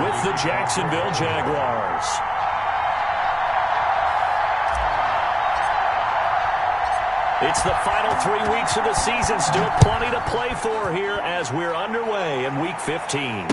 with the Jacksonville Jaguars. It's the final 3 weeks of the season. Still plenty to play for here as we're underway in Week 15.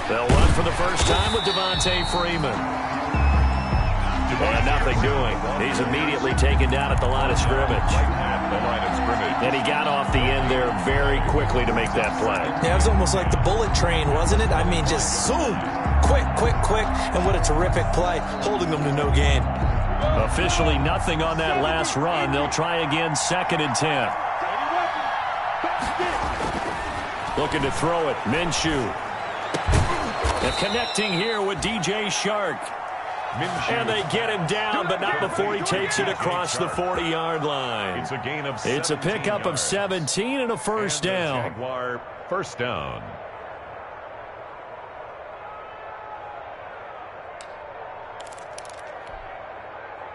They'll run for the first time with Freeman. And nothing doing. He's immediately taken down at the line of scrimmage. And he got off the end there very quickly to make that play. Yeah, it was almost like the bullet train, wasn't it? I mean, just zoom. Quick, quick, quick. And what a terrific play, holding them to no gain. Officially nothing on that last run. They'll try again, 2nd and 10. Looking to throw it. Minshew. And connecting here with DJ Shark. And they get him down, but not before he takes it across the 40-yard line. It's a gain of 17 It's a pickup of 17 and a first down. Jaguar first down.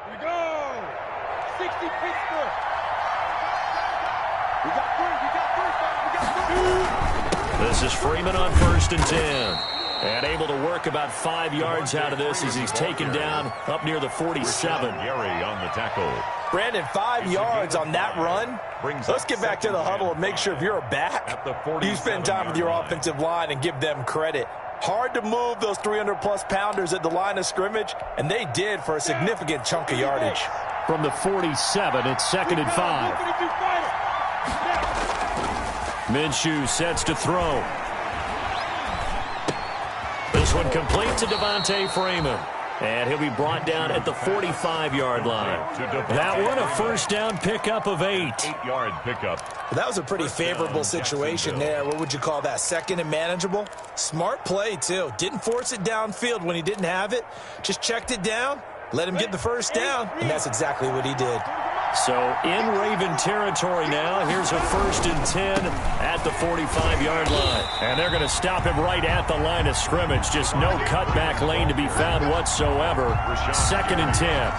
Here we go. 60 Pittsburgh. We got three. This is Freeman on 1st and 10. And able to work about 5 yards out of this as he's taken down up near the 47. Gary on the tackle. Brandon, 5 yards on that run. Let's get back to the huddle and make sure if you're a back, you spend time with your offensive line and give them credit. Hard to move those 300-plus pounders at the line of scrimmage, and they did for a significant chunk of yardage. From the 47, it's 2nd and 5. Minshew sets to throw. This one complete to Freeman. And he'll be brought down at the 45-yard line. That one a first down pickup of 8. 8-yard pickup. Well, that was a pretty favorable situation there. What would you call that? 2nd and manageable? Smart play, too. Didn't force it downfield when he didn't have it. Just checked it down, let him get the first down, and that's exactly what he did. So in Raven territory now. Here's a 1st and 10 at the 45-yard line. And they're going to stop him right at the line of scrimmage. Just no cutback lane to be found whatsoever. 2nd and 10.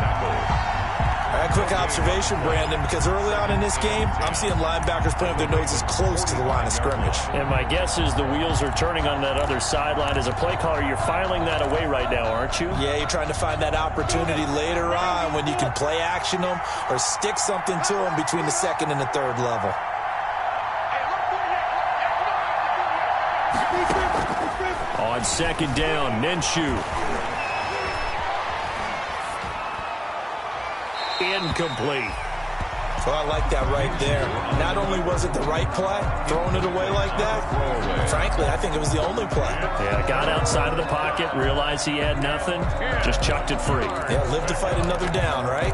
A quick observation, Brandon, because early on in this game, I'm seeing linebackers playing with their noses close to the line of scrimmage. And my guess is the wheels are turning on that other sideline. As a play caller, you're filing that away right now, aren't you? Yeah, you're trying to find that opportunity later on when you can play action them or stick something to them between the 2nd and the 3rd level. On 2nd down, Minshew. Incomplete. Well, I like that right there. Not only was it the right play, throwing it away like that, frankly, I think it was the only play. Yeah, got outside of the pocket, realized he had nothing, just chucked it free. Yeah, live to fight another down, right?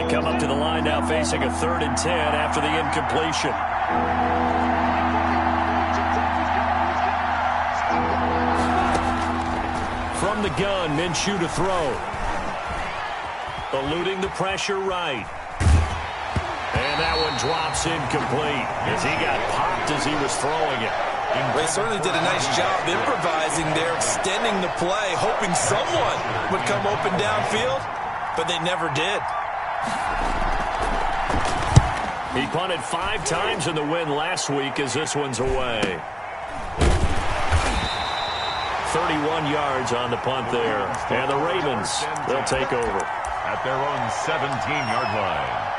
Come up to the line now facing a 3rd and 10 after the incompletion. From the gun, Minshew to throw. Eluding the pressure right. And that one drops incomplete as he got popped as he was throwing it. They certainly did a nice job improvising there, extending the play, hoping someone would come open downfield, but they never did. He punted 5 times in the win last week as this one's away. 31 yards on the punt there. And the Ravens, they'll take over. At their own 17-yard line.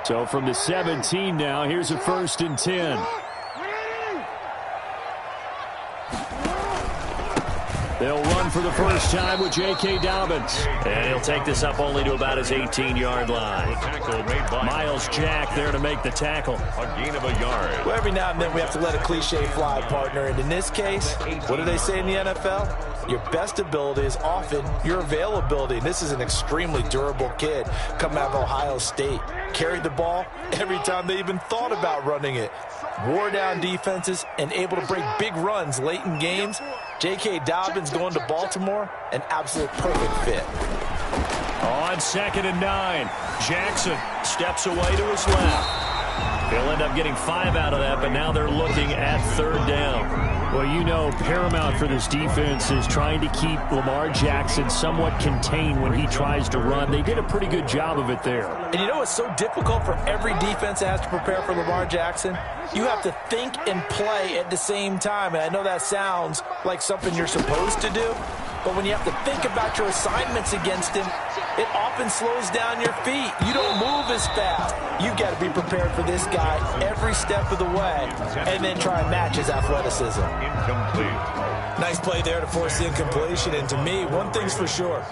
So from the 17 now, here's a 1st and 10. They'll run for the first time with J.K. Dobbins. And he'll take this up only to about his 18-yard line. Miles Jack there to make the tackle. A gain of a yard. Well, every now and then we have to let a cliche fly, partner. And in this case, what do they say in the NFL? Your best ability is often your availability. This is an extremely durable kid coming out of Ohio State. Carried the ball every time they even thought about running it. Wore down defenses and able to break big runs late in games. J.K. Dobbins going to Baltimore, an absolute perfect fit. On 2nd and 9, Jackson steps away to his left. He'll end up getting 5 out of that, but now they're looking at 3rd down. Well, you know, paramount for this defense is trying to keep Lamar Jackson somewhat contained when he tries to run. They did a pretty good job of it there. And you know what's so difficult for every defense that has to prepare for Lamar Jackson? You have to think and play at the same time. And I know that sounds like something you're supposed to do, but when you have to think about your assignments against him, it often slows down your feet. You don't move as fast. You've got to be prepared for this guy every step of the way and then try and match his athleticism. Incomplete. Nice play there to force the incompletion. And to me, one thing's for sure.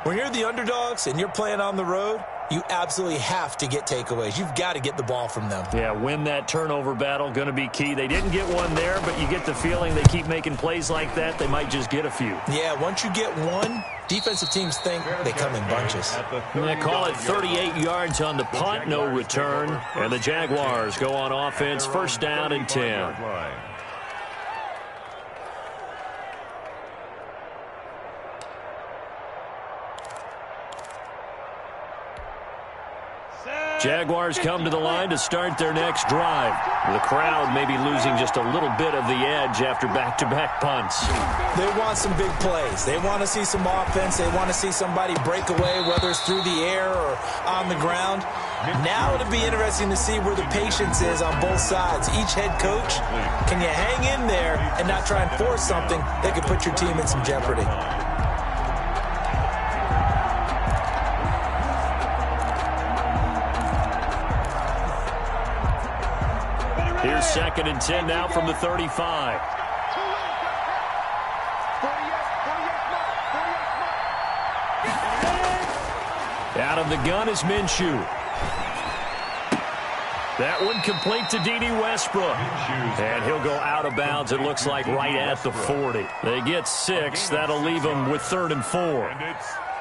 When you're the underdogs and you're playing on the road, you absolutely have to get takeaways. You've got to get the ball from them. Yeah, win that turnover battle, going to be key. They didn't get one there, but you get the feeling they keep making plays like that, they might just get a few. Yeah, once you get one, defensive teams think they come in bunches. They call it 38 yards on the punt, no return. And the Jaguars go on offense, 1st down and 10. Jaguars come to the line to start their next drive. The crowd may be losing just a little bit of the edge after back-to-back punts. They want some big plays. They want to see some offense. They want to see somebody break away, whether it's through the air or on the ground. Now it'll be interesting to see where the patience is on both sides. Each head coach, can you hang in there and not try and force something that could put your team in some jeopardy? Here's 2nd and 10 now from the 35. Out of the gun is Minshew. That one complete to D.D. Westbrook. And he'll go out of bounds, it looks like, right at the 40. They get 6. That'll leave them with 3rd and 4.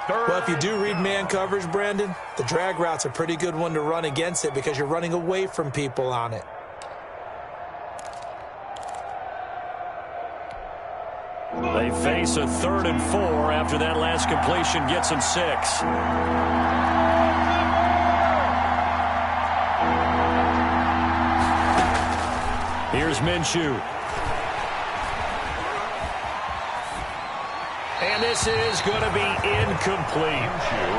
Well, if you do read man coverage, Brandon, the drag route's a pretty good one to run against it because you're running away from people on it. They face a 3rd and 4 after that last completion gets them 6. Here's Minshew. And this is going to be incomplete.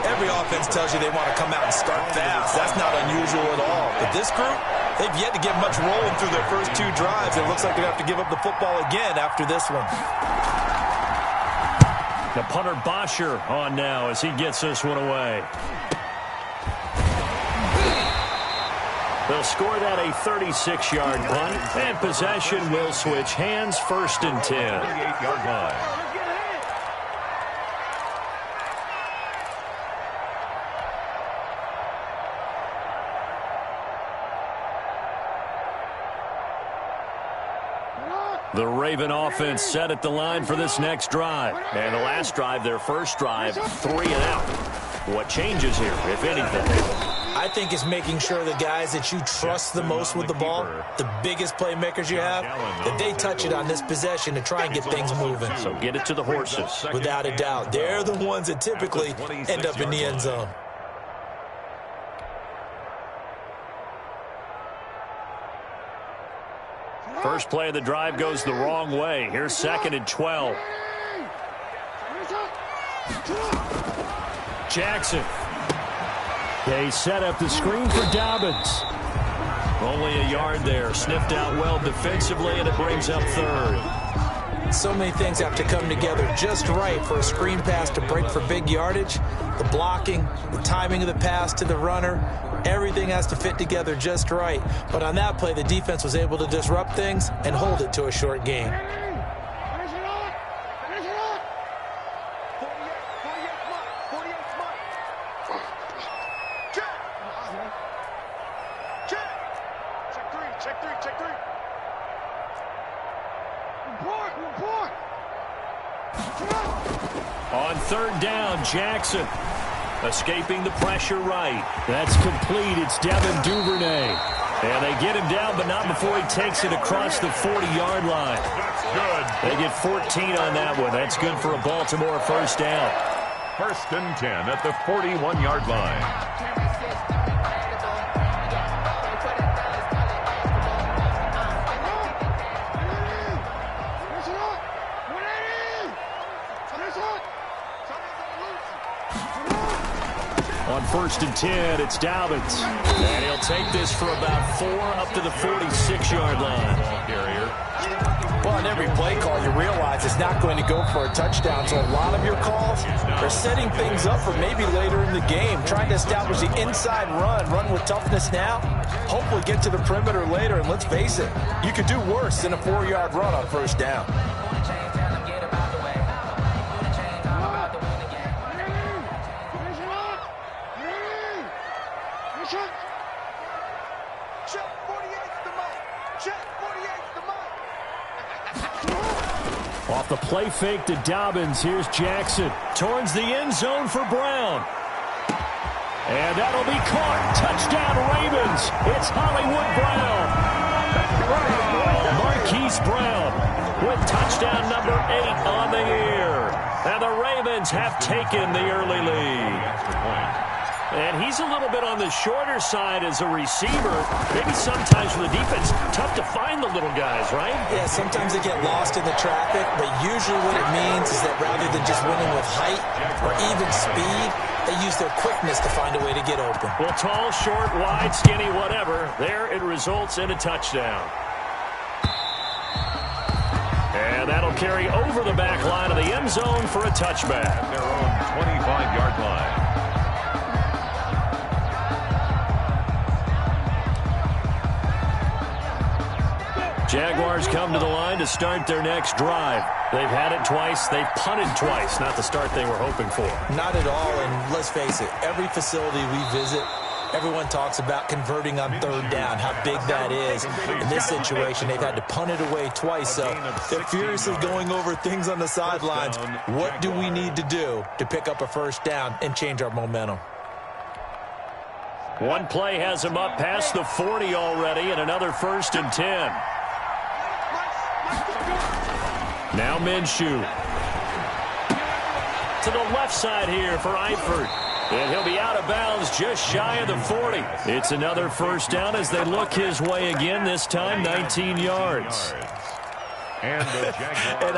Every offense tells you they want to come out and start fast. That's not unusual at all. But this group, they've yet to get much rolling through their first 2 drives. It looks like they're going to have to give up the football again after this one. The punter Bosher on now as he gets this one away. They'll score that a 36-yard punt, and possession will switch hands, 1st and 10. 38-yard line. The Raven offense set at the line for this next drive. And the last drive, their first drive, 3 and out. What changes here, if anything? I think it's making sure the guys that you trust the most with the ball, the biggest playmakers you have, that they touch it on this possession to try and get things moving. So get it to the horses. Without a doubt. They're the ones that typically end up in the end zone. First play of the drive goes the wrong way. Here's 2nd and 12. Jackson. They set up the screen for Dobbins. Only a yard there. Sniffed out well defensively, and it brings up 3rd. So many things have to come together just right for a screen pass to break for big yardage. The blocking, the timing of the pass to the runner, everything has to fit together just right. But on that play, the defense was able to disrupt things and hold it to a short gain. Check three, check three. Report. On third down, Jackson escaping the pressure right. That's complete. It's Devin Duvernay. And they get him down, but not before he takes it across the 40-yard line. That's good. They get 14 on that one. That's good for a Baltimore first down. First and 10 at the 41-yard line. On first and 10, it's Dobbins. And he'll take this for about 4 up to the 46-yard line. Ball carrier. Well, on every play call, you realize it's not going to go for a touchdown. So a lot of your calls are setting things up for maybe later in the game, trying to establish the inside run with toughness now, hopefully get to the perimeter later. And let's face it, you could do worse than a 4-yard run on first down. Off the play fake to Dobbins, here's Jackson. Towards the end zone for Brown. And that'll be caught. Touchdown Ravens. It's Hollywood Brown. Marquise Brown with touchdown number 8 on the year. And the Ravens have taken the early lead. And he's a little bit on the shorter side as a receiver. Maybe sometimes for the defense, tough to find the little guys, right? Yeah, sometimes they get lost in the traffic, but usually what it means is that rather than just winning with height or even speed, they use their quickness to find a way to get open. Well, tall, short, wide, skinny, whatever. There it results in a touchdown. And that'll carry over the back line of the end zone for a touchback. Their own 25-yard line. Jaguars come to the line to start their next drive. They've had it twice. They've punted twice. Not the start they were hoping for. Not at all, and let's face it, every facility we visit, everyone talks about converting on third down, how big that is. In this situation, they've had to punt it away twice, so they're furiously going over things on the sidelines. What do we need to do to pick up a first down and change our momentum? One play has him up past the 40 already, and another first and 10. Now Minshew. To the left side here for Eifert. And he'll be out of bounds just shy of the 40. It's another first down as they look his way again, this time 19 yards. And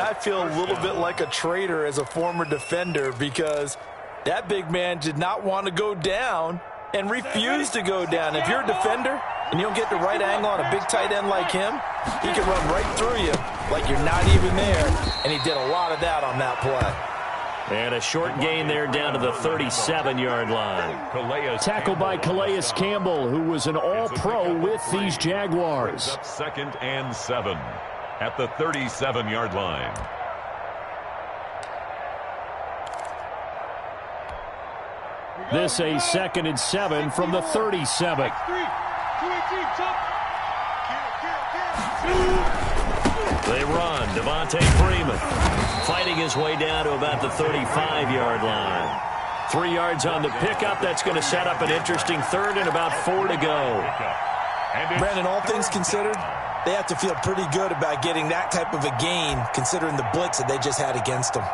I feel a little bit like a traitor as a former defender because that big man did not want to go down and refused to go down. If you're a defender and you don't get the right angle on a big tight end like him, he can run right through you like you're not even there, and he did a lot of that on that play. And a short gain there down to the 37-yard line. Tackled by Calais Campbell, who was an all-pro with these Jaguars. Up second and 7 at the 37-yard line. This a second and 7 from the 37. They run. Devontae Freeman fighting his way down to about the 35-yard line. 3 yards on the pickup. That's going to set up an interesting third and about 4 to go. Brandon, all things considered, they have to feel pretty good about getting that type of a gain considering the blitz that they just had against them.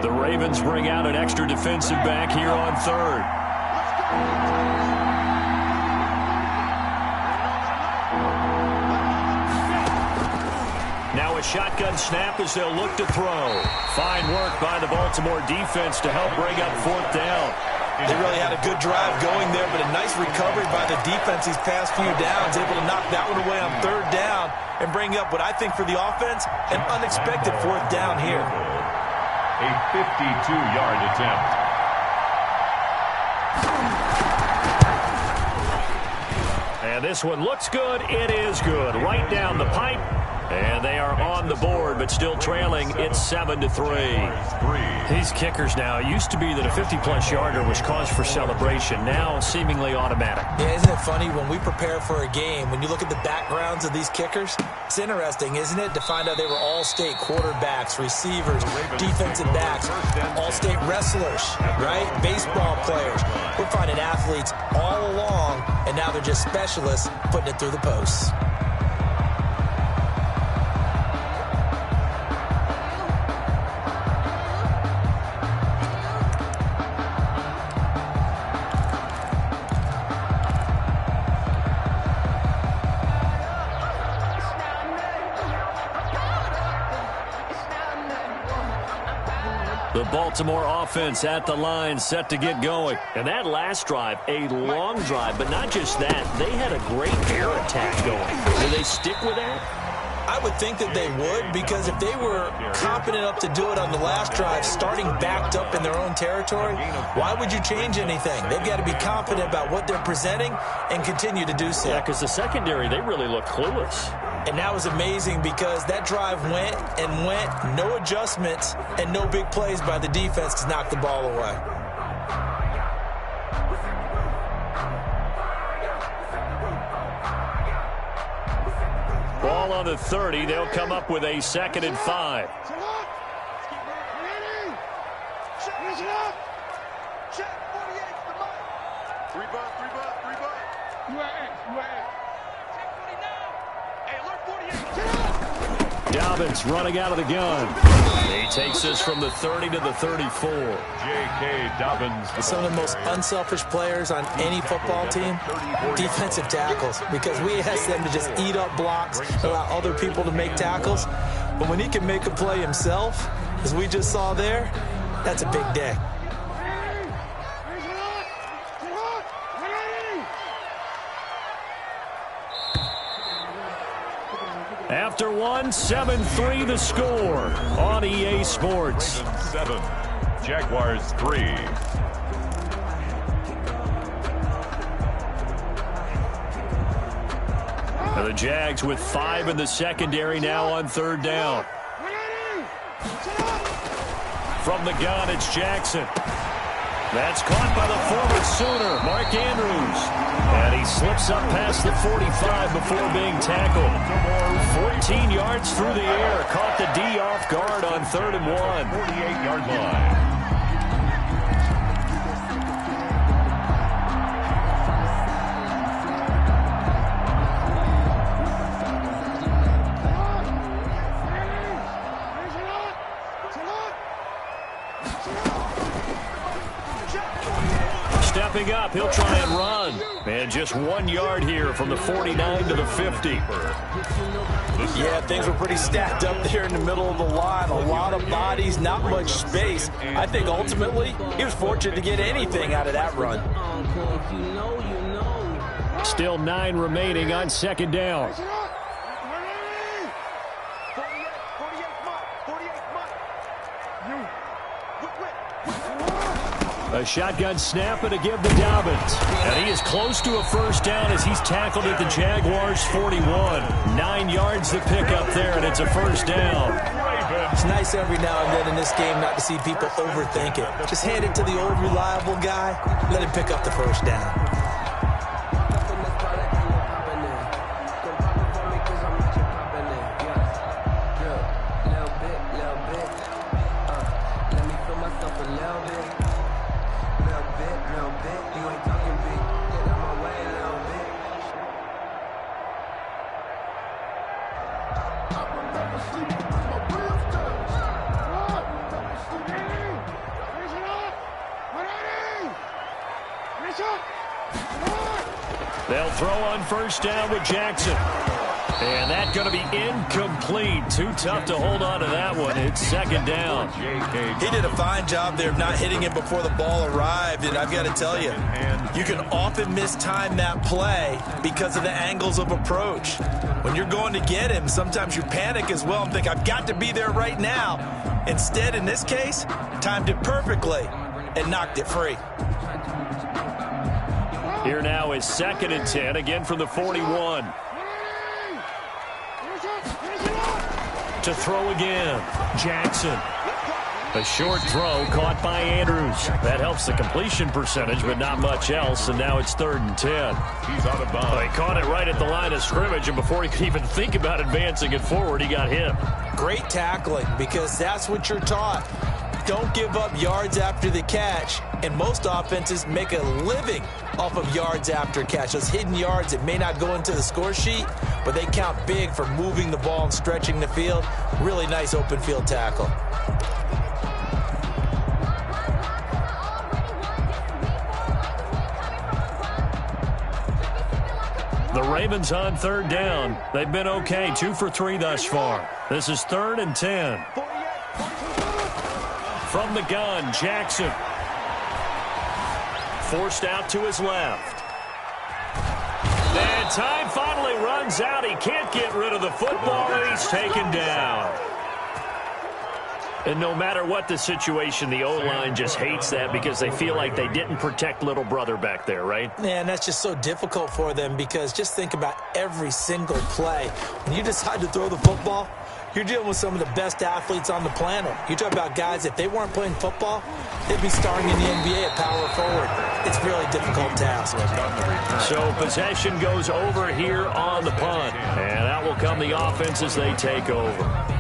The Ravens bring out an extra defensive back here on third. Now a shotgun snap as they'll look to throw. Fine work by the Baltimore defense to help bring up fourth down. They really had a good drive going there, but a nice recovery by the defense these past few downs, able to knock that one away on third down and bring up what I think for the offense, an unexpected fourth down here. A 52-yard attempt. And this one looks good. It is good. Right down the pipe. And they are on the board, but still trailing. It's 7-3. These kickers now, it used to be that a 50-plus yarder was cause for celebration. Now seemingly automatic. Yeah, isn't it funny when we prepare for a game, when you look at the backgrounds of these kickers, it's interesting, isn't it, to find out they were all-state quarterbacks, receivers, defensive backs, all-state wrestlers, right? Baseball players. We're finding athletes all along, and now they're just specialists putting it through the posts. The Baltimore offense at the line, set to get going. And that last drive, a long drive, but not just that. They had a great air attack going. Do they stick with that? I would think that they would, because if they were confident enough to do it on the last drive, starting backed up in their own territory, why would you change anything? They've got to be confident about what they're presenting and continue to do so. Yeah, because the secondary, they really look clueless. And that was amazing because that drive went and went, no adjustments, and no big plays by the defense to knock the ball away. Ball on the 30. They'll come up with a 2nd and 5. Dobbins running out of the gun. He takes us from the 30 to the 34. J.K. Dobbins. Some of the most unselfish players on any football team, defensive tackles, because we ask them to just eat up blocks, allow other people to make tackles. But when he can make a play himself, as we just saw there, that's a big day. After 7-3 the score on EA Sports. 7, Jaguars 3. Now the Jags with 5 in the secondary now on 3rd down. From the gun, it's Jackson. That's caught by the former Sooner, Mark Andrews. And he slips up past the 45 before being tackled. 14 yards through the air. Caught the D off guard on 3rd and 1. 48-yard line. Stepping up, he'll try and run. And just 1 yard here from the 49 to the 50. Yeah, things were pretty stacked up there in the middle of the line. A lot of bodies, not much space. I think ultimately he was fortunate to get anything out of that run. Still 9 remaining on 2nd down. A shotgun snap and a give to Dobbins. And he is close to a 1st down as he's tackled at the Jaguars 41. 9 yards to pick up there, and it's a 1st down. It's nice every now and then in this game not to see people overthink it. Just hand it to the old reliable guy. Let him pick up the 1st down. They'll throw on 1st down with Jackson. And that's going to be incomplete. Too tough to hold on to that one. It's 2nd down. He did a fine job there of not hitting it before the ball arrived. And I've got to tell you, you can often mistime that play because of the angles of approach. When you're going to get him, sometimes you panic as well and think, I've got to be there right now. Instead, in this case, timed it perfectly and knocked it free. Here now is 2nd and 10, again from the 41. To throw again. Jackson. A short throw caught by Andrews. That helps the completion percentage, but not much else, and now it's 3rd and 10. He's out of bounds. He caught it right at the line of scrimmage, and before he could even think about advancing it forward, he got hit. Great tackling, because that's what you're taught. Don't give up yards after the catch, and most offenses make a living off of yards after catch. Those hidden yards that may not go into the score sheet, but they count big for moving the ball and stretching the field. Really nice open field tackle. The Ravens on 3rd down. They've been okay, 2 for 3 thus far. This is 3rd and 10. From the gun, Jackson. Forced out to his left. And time finally runs out. He can't get rid of the football, and he's taken down. And no matter what the situation, the O-line just hates that because they feel like they didn't protect little brother back there, right? Man, that's just so difficult for them because just think about every single play. When you decide to throw the football, you're dealing with some of the best athletes on the planet. You talk about guys, if they weren't playing football, they'd be starring in the NBA at power forward. It's a really difficult task. So possession goes over here on the punt, and out will come the offense as they take over.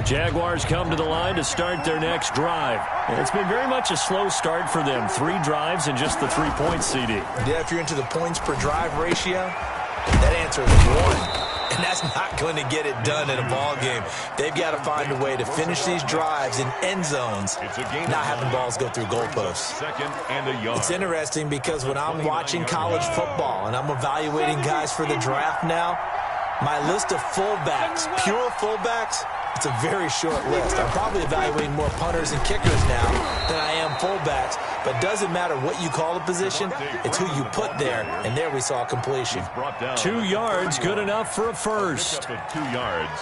Jaguars come to the line to start their next drive. And it's been very much a slow start for them. 3 drives and just the 3 points, CD. Yeah, if you're into the points per drive ratio, that answer is 1. And that's not going to get it done in a ball game. They've got to find a way to finish these drives in end zones, not having balls go through goalposts. 2nd and a yard. It's interesting because when I'm watching college football and I'm evaluating guys for the draft now, my list of fullbacks, pure fullbacks, it's a very short list. I'm probably evaluating more punters and kickers now than I am fullbacks. But it doesn't matter what you call the position, it's who you put there. And there we saw completion. 2 yards, good enough for a first. 2 yards.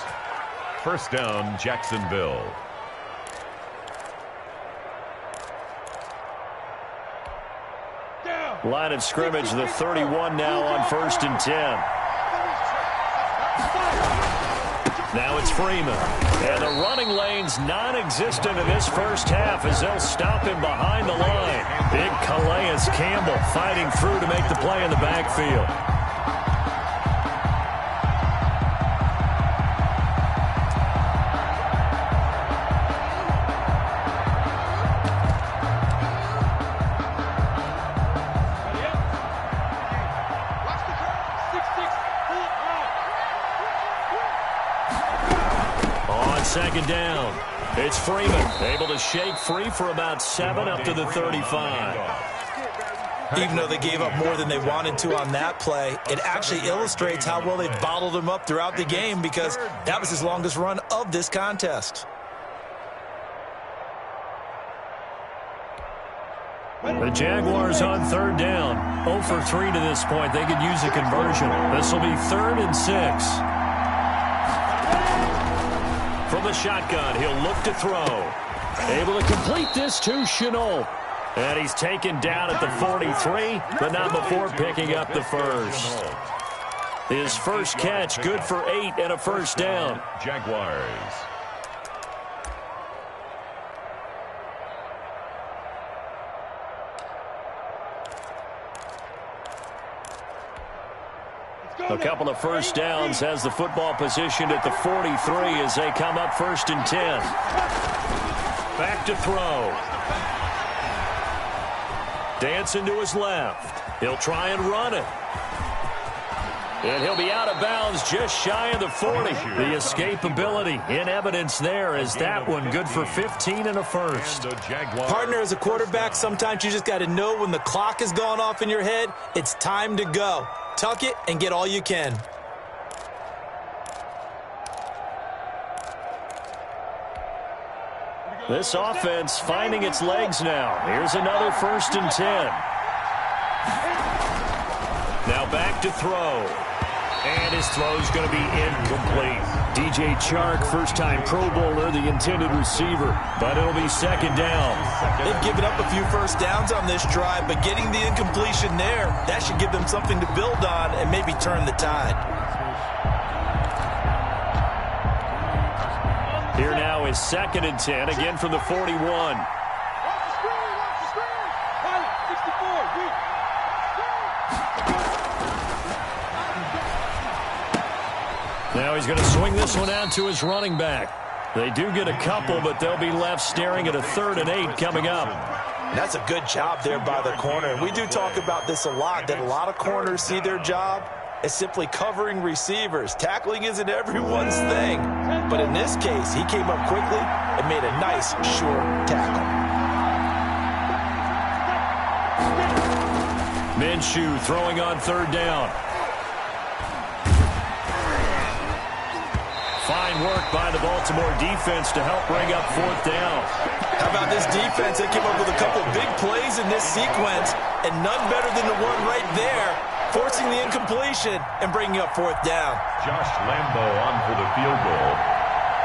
First down, Jacksonville. Line of scrimmage, the 31 now on 1st and 10. Now it's Freeman. And the running lane's non-existent in this first half as they'll stop him behind the line. Big Calais Campbell fighting through to make the play in the backfield. Second down. It's Freeman, able to shake free for about 7 up to the 35. Even though they gave up more than they wanted to on that play, it actually illustrates how well they've bottled him up throughout the game because that was his longest run of this contest. The Jaguars on 3rd down. 0 for 3 to this point. They could use a conversion. This will be 3rd and 6. From the shotgun, he'll look to throw. Able to complete this to Chenault. And he's taken down at the 43, but not before picking up the first. His first catch, good for 8 and a first down. Jaguars. A couple of first downs has the football positioned at the 43 as they come up 1st and 10. Back to throw. Dancing to his left. He'll try and run it. And he'll be out of bounds just shy of the 40. The escapability in evidence there as that one good for 15 and a first. Partner, as a quarterback, sometimes you just got to know when the clock has gone off in your head, it's time to go. Tuck it and get all you can. This offense finding its legs now. Here's another 1st and 10. Now back to throw. And his throw's going to be incomplete. DJ Chark, first-time Pro Bowler, the intended receiver. But it'll be second down. They've given up a few first downs on this drive, but getting the incompletion there, that should give them something to build on and maybe turn the tide. Here now is second and 10, again from the 41. Now he's going to swing this one out to his running back. They do get a couple, but they'll be left staring at a 3rd and 8 coming up. That's a good job there by the corner. And we do talk about this a lot, that a lot of corners see their job as simply covering receivers. Tackling isn't everyone's thing. But in this case, he came up quickly and made a nice, sure tackle. Minshew throwing on 3rd down. Fine work by the Baltimore defense to help bring up 4th down. How about this defense? They came up with a couple big plays in this sequence, and none better than the one right there, forcing the incompletion and bringing up 4th down. Josh Lambo on for the field goal.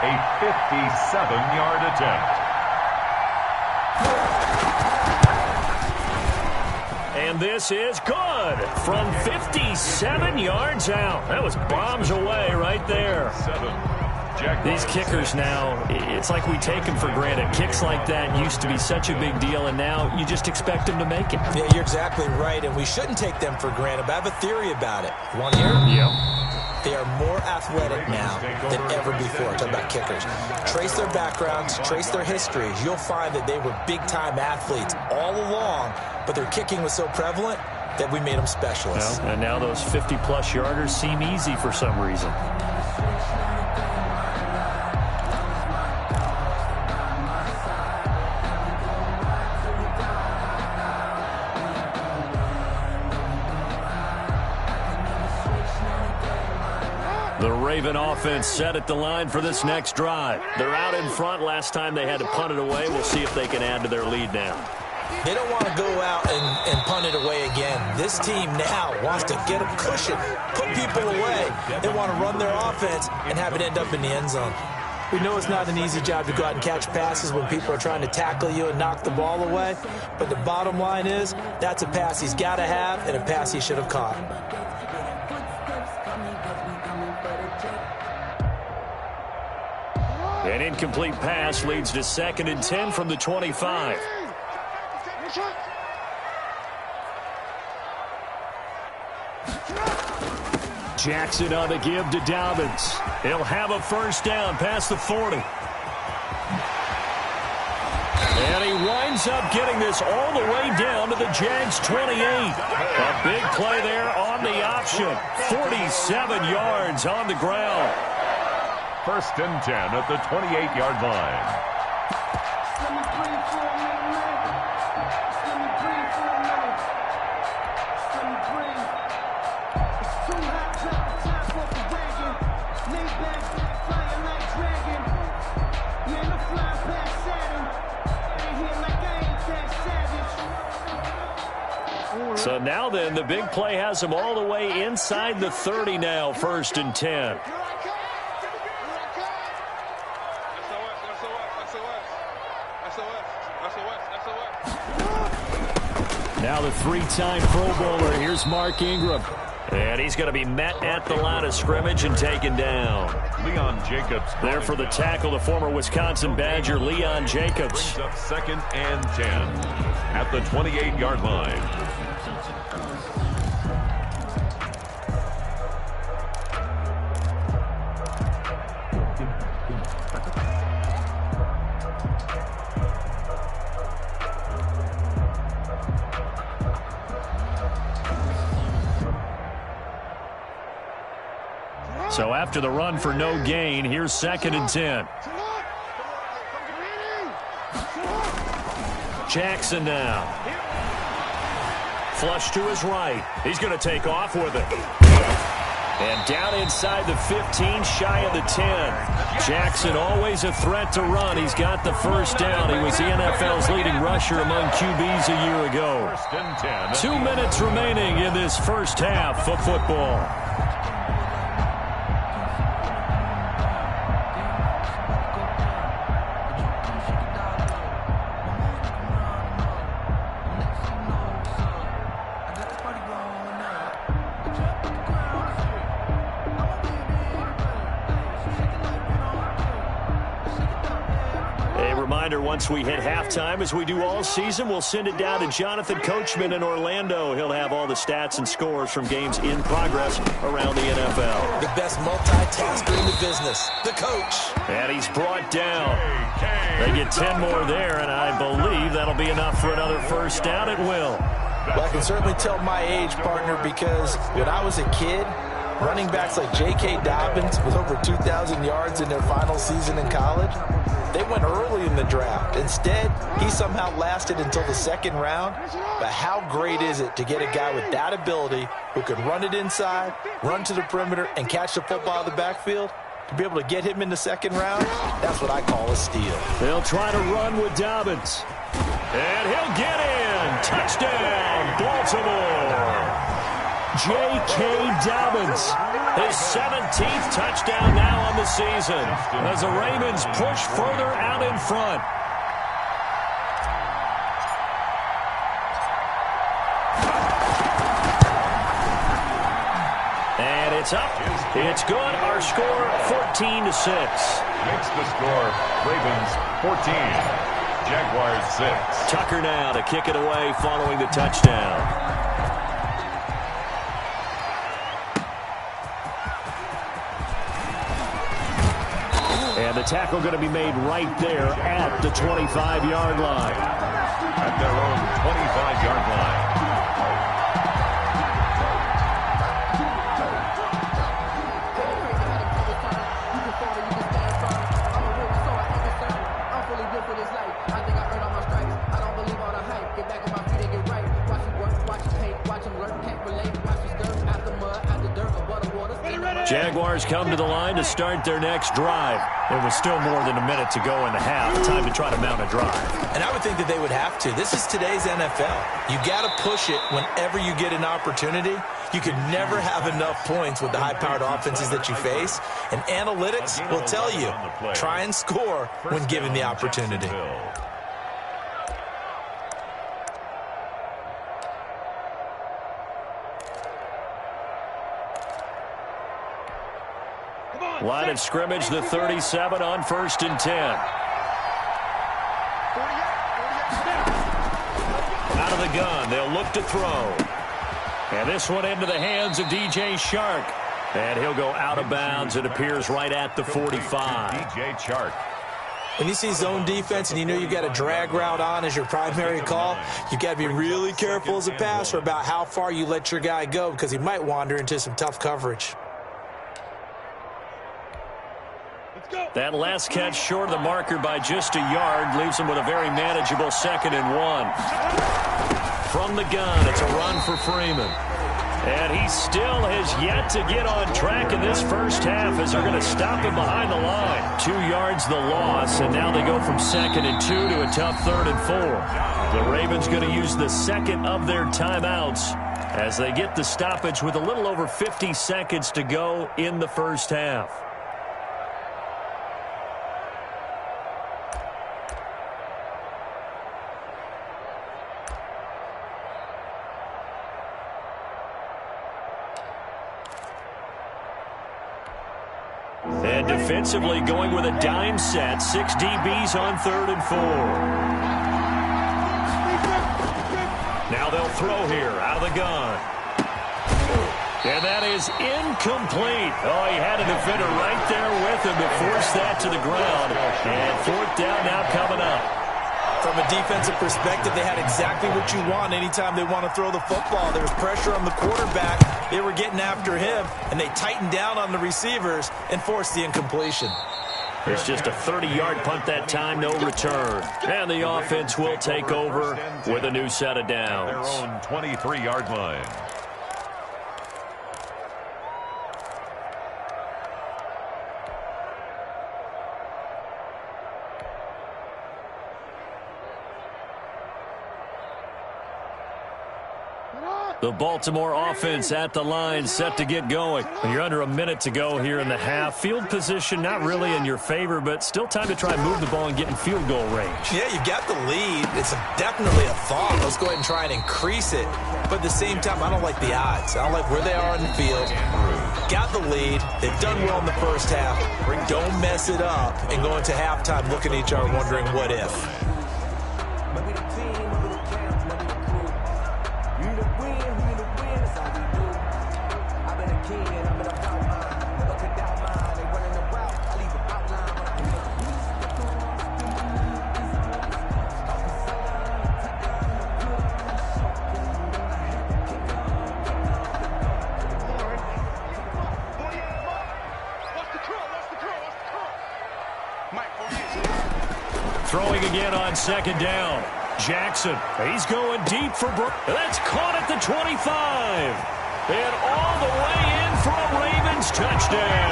A 57-yard attempt. And this is good from 57 yards out. That was bombs away right there. These kickers now, it's like we take them for granted. Kicks like that used to be such a big deal, and now you just expect them to make it. Yeah, you're exactly right, and we shouldn't take them for granted, but I have a theory about it. Want to hear? Yep. They are more athletic now than ever before. Talk about kickers. Trace their backgrounds, trace their histories. You'll find that they were big-time athletes all along, but their kicking was so prevalent that we made them specialists. Well, and now those 50-plus yarders seem easy for some reason. The Raven offense set at the line for this next drive. They're out in front. Last time they had to punt it away. We'll see if they can add to their lead now. They don't want to go out and punt it away again. This team now wants to get a cushion, put people away. They want to run their offense and have it end up in the end zone. We know it's not an easy job to go out and catch passes when people are trying to tackle you and knock the ball away. But the bottom line is that's a pass he's got to have and a pass he should have caught. An incomplete pass leads to 2nd and 10 from the 25. Jackson on the give to Dobbins. He'll have a first down past the 40. And he winds up getting this all the way down to the Jags 28. A big play there on the option. 47 yards on the ground. 1st and 10 at the 28-yard line. So now then, the big play has him all the way inside the 30 now, 1st and 10. Now the 3-time Pro Bowler, here's Mark Ingram. And he's going to be met at the line of scrimmage and taken down. Leon Jacobs. There for the tackle, the former Wisconsin Badger, Leon Jacobs. Brings up 2nd and 10 at the 28-yard line. So after the run for no gain, here's 2nd and 10. Jackson now. Flush to his right. He's going to take off with it. And down inside the 15, shy of the 10. Jackson always a threat to run. He's got the first down. He was the NFL's leading rusher among QBs a year ago. 1st and 10. 2 minutes remaining in this first half of football. reminder, once we hit halftime, as we do all season, we'll send it down to Jonathan Coachman in Orlando. He'll have all the stats and scores from games in progress around the NFL. The best multitasker in the business, the coach. And he's brought down. They get 10 more there, and I believe that'll be enough for another first down. It will. Well, I can certainly tell my age, partner, because when I was a kid, running backs like J.K. Dobbins with over 2,000 yards in their final season in college, they went early in the draft. Instead, he somehow lasted until the second round. But how great is it to get a guy with that ability who can run it inside, run to the perimeter, and catch the football in the backfield? To be able to get him in the second round, that's what I call a steal. They'll try to run with Dobbins. And he'll get in. Touchdown, Baltimore. J.K. Dobbins, his 17th touchdown now on the season as the Ravens push further out in front. And it's up. It's good. Our score, 14-6. Makes the score, Ravens 14, Jaguars 6. Tucker now to kick it away following the touchdown. And the tackle going to be made right there at the 25-yard line. At their own 25-yard line. Jaguars come to the line to start their next drive. There was still more than a minute to go in the half. Time to try to mount a drive. And I would think that they would have to. This is today's NFL. You got to push it whenever you get an opportunity. You can never have enough points with the high-powered offenses that you face. And analytics will tell you, try and score when given the opportunity. Line of scrimmage, the 37 on 1st and 10. Out of the gun, they'll look to throw. And this one into the hands of D.J. Chark. And he'll go out of bounds. It appears right at the 45. D.J. Chark. When you see zone defense and you know you got a drag route on as your primary call, you got to be really careful as a passer about how far you let your guy go because he might wander into some tough coverage. That last catch short of the marker by just a yard leaves him with a very manageable 2nd and 1. From the gun, it's a run for Freeman. And he still has yet to get on track in this first half as they're going to stop him behind the line. 2 yards the loss, and now they go from 2nd and 2 to a tough 3rd and 4. The Ravens going to use the second of their timeouts as they get the stoppage with a little over 50 seconds to go in the first half. And defensively going with a dime set. 6 DBs on 3rd and 4. Now they'll throw here out of the gun. And that is incomplete. Oh, he had a defender right there with him to force that to the ground. And 4th down now coming up. From a defensive perspective, they had exactly what you want anytime they want to throw the football. There was pressure on the quarterback. They were getting after him, and they tightened down on the receivers and forced the incompletion. It's just a 30-yard punt that time, no return. And the offense will take over with a new set of downs. Their own 23-yard line. The Baltimore offense at the line, set to get going. You're under a minute to go here in the half. Field position not really in your favor, but still time to try and move the ball and get in field goal range. Yeah, you got the lead. It's definitely a thought. Let's go ahead and try and increase it. But at the same time, I don't like the odds. I don't like where they are in the field. got the lead. They've done well in the first half. Don't mess it up and go into halftime looking at each other wondering what if. Throwing again on second down. Jackson, he's going deep for Brook. That's caught at the 25. And all the way in for a Ravens touchdown.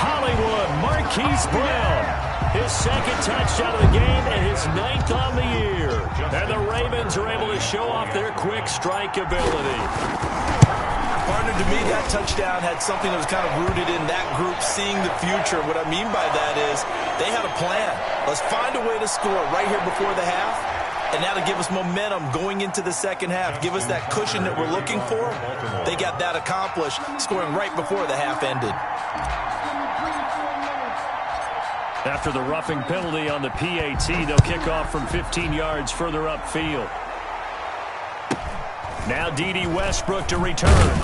Hollywood, Marquise Brown. His second touchdown of the game and his 9th on the year. And the Ravens are able to show off their quick strike ability. Partner, to me, that touchdown had something that was kind of rooted in that group seeing the future. What I mean by that is they had a plan. Let's find a way to score right here before the half, and that'll give us momentum going into the second half, give us that cushion that we're looking for. They got that accomplished, scoring right before the half ended. After the roughing penalty on the PAT, they'll kick off from 15 yards further upfield. Now D.D. Westbrook to return.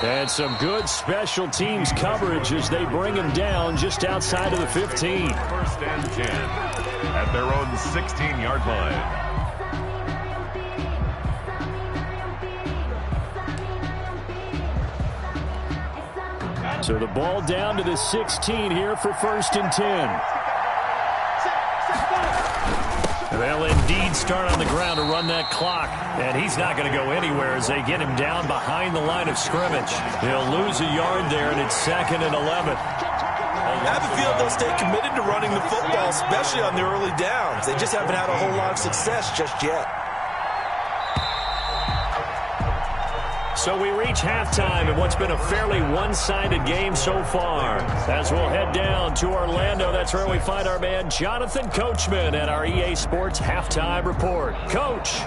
And some good special teams coverage as they bring him down just outside of the 15. First and 10 at their own 16-yard line. So the ball down to the 16 here for first and 10. They'll indeed start on the ground to run that clock. And he's not going to go anywhere as they get him down behind the line of scrimmage. He'll lose a yard there, and it's 2nd and 11. I have a feeling they'll stay committed to running the football, especially on the early downs. They just haven't had a whole lot of success just yet. So we reach halftime in what's been a fairly one-sided game so far. As we'll head down to Orlando, that's where we find our man Jonathan Coachman at our EA Sports Halftime Report. Coach.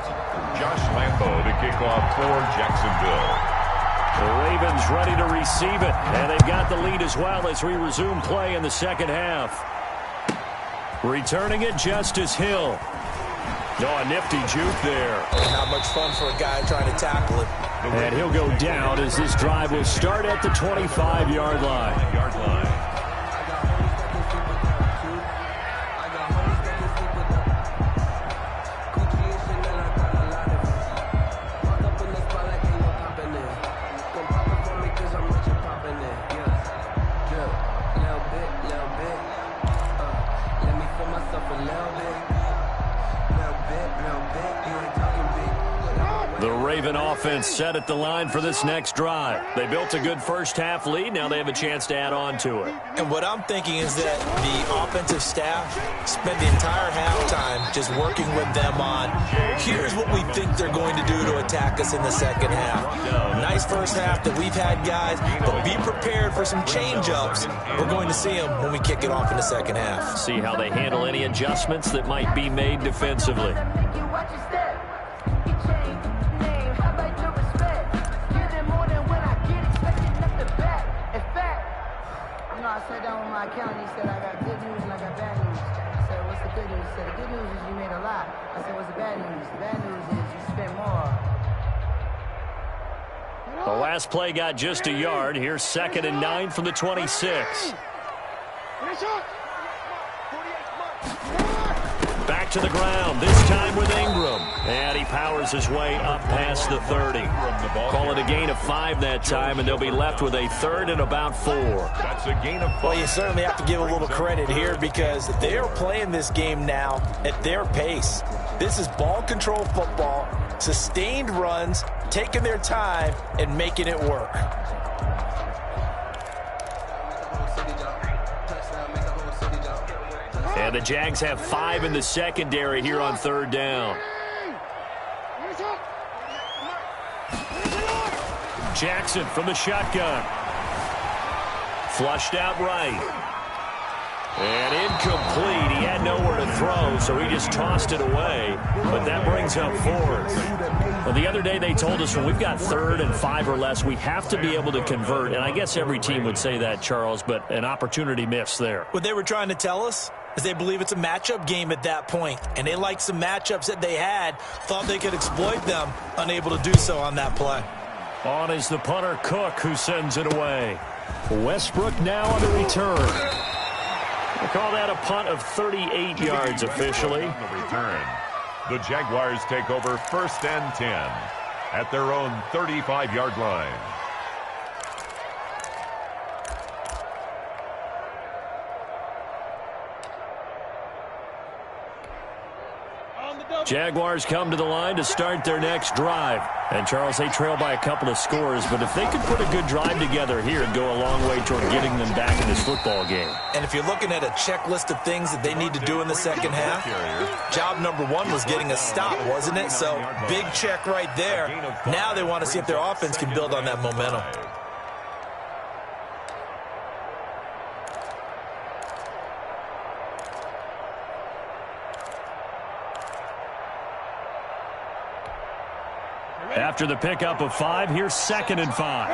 Josh Lambo to kick off for Jacksonville. The Ravens ready to receive it, and they've got the lead as well as we resume play in the second half. Returning it, Justice Hill. Oh, a nifty juke there. Not much fun for a guy trying to tackle it. And he'll go down as this drive will start at the 25-yard line. Offense set at the line for this next drive. They built a good first-half lead. Now they have a chance to add on to it. And what I'm thinking is that the offensive staff spent the entire halftime just working with them on, here's what we think they're going to do to attack us in the second half. Nice first half that we've had, guys, but be prepared for some change-ups. We're going to see them when we kick it off in the second half. See how they handle any adjustments that might be made defensively. I sat down with my accountant. He said, I got good news and I got bad news. I said, what's the good news? He said, the good news is you made a lot. I said, what's the bad news? The bad news is you spent more. The last play got just a yard. Here's 2nd and 9 from the 26. Back to the ground, this time with Ingram. And he powers his way up past the 30. Call it a gain of 5 that time, and they'll be left with a 3rd and about 4. That's a gain of 5. Well, you certainly have to give a little credit here because they are playing this game now at their pace. This is ball control football, sustained runs, taking their time, and making it work. And the Jags have 5 in the secondary here on 3rd down. Jackson from the shotgun. Flushed out right. And incomplete. He had nowhere to throw, so he just tossed it away. But that brings up fourth. Well, the other day they told us when we've got 3rd and 5 or less, we have to be able to convert. And I guess every team would say that, Charles, but an opportunity missed there. What they were trying to tell us is they believe it's a matchup game at that point. And they liked some matchups that they had, thought they could exploit them, unable to do so on that play. On is the punter, Cook, who sends it away. Westbrook now on the return. We'll call that a punt of 38 yards officially. On the return, the Jaguars take over 1st and 10 at their own 35-yard line. Jaguars come to the line to start their next drive. And, Charles, they trail by a couple of scores, but if they could put a good drive together here and go a long way toward getting them back in this football game. And if you're looking at a checklist of things that they need to do in the second half, job number 1 was getting a stop, wasn't it? So, big check right there. Now they want to see if their offense can build on that momentum. After the pickup of 5, here's 2nd and 5.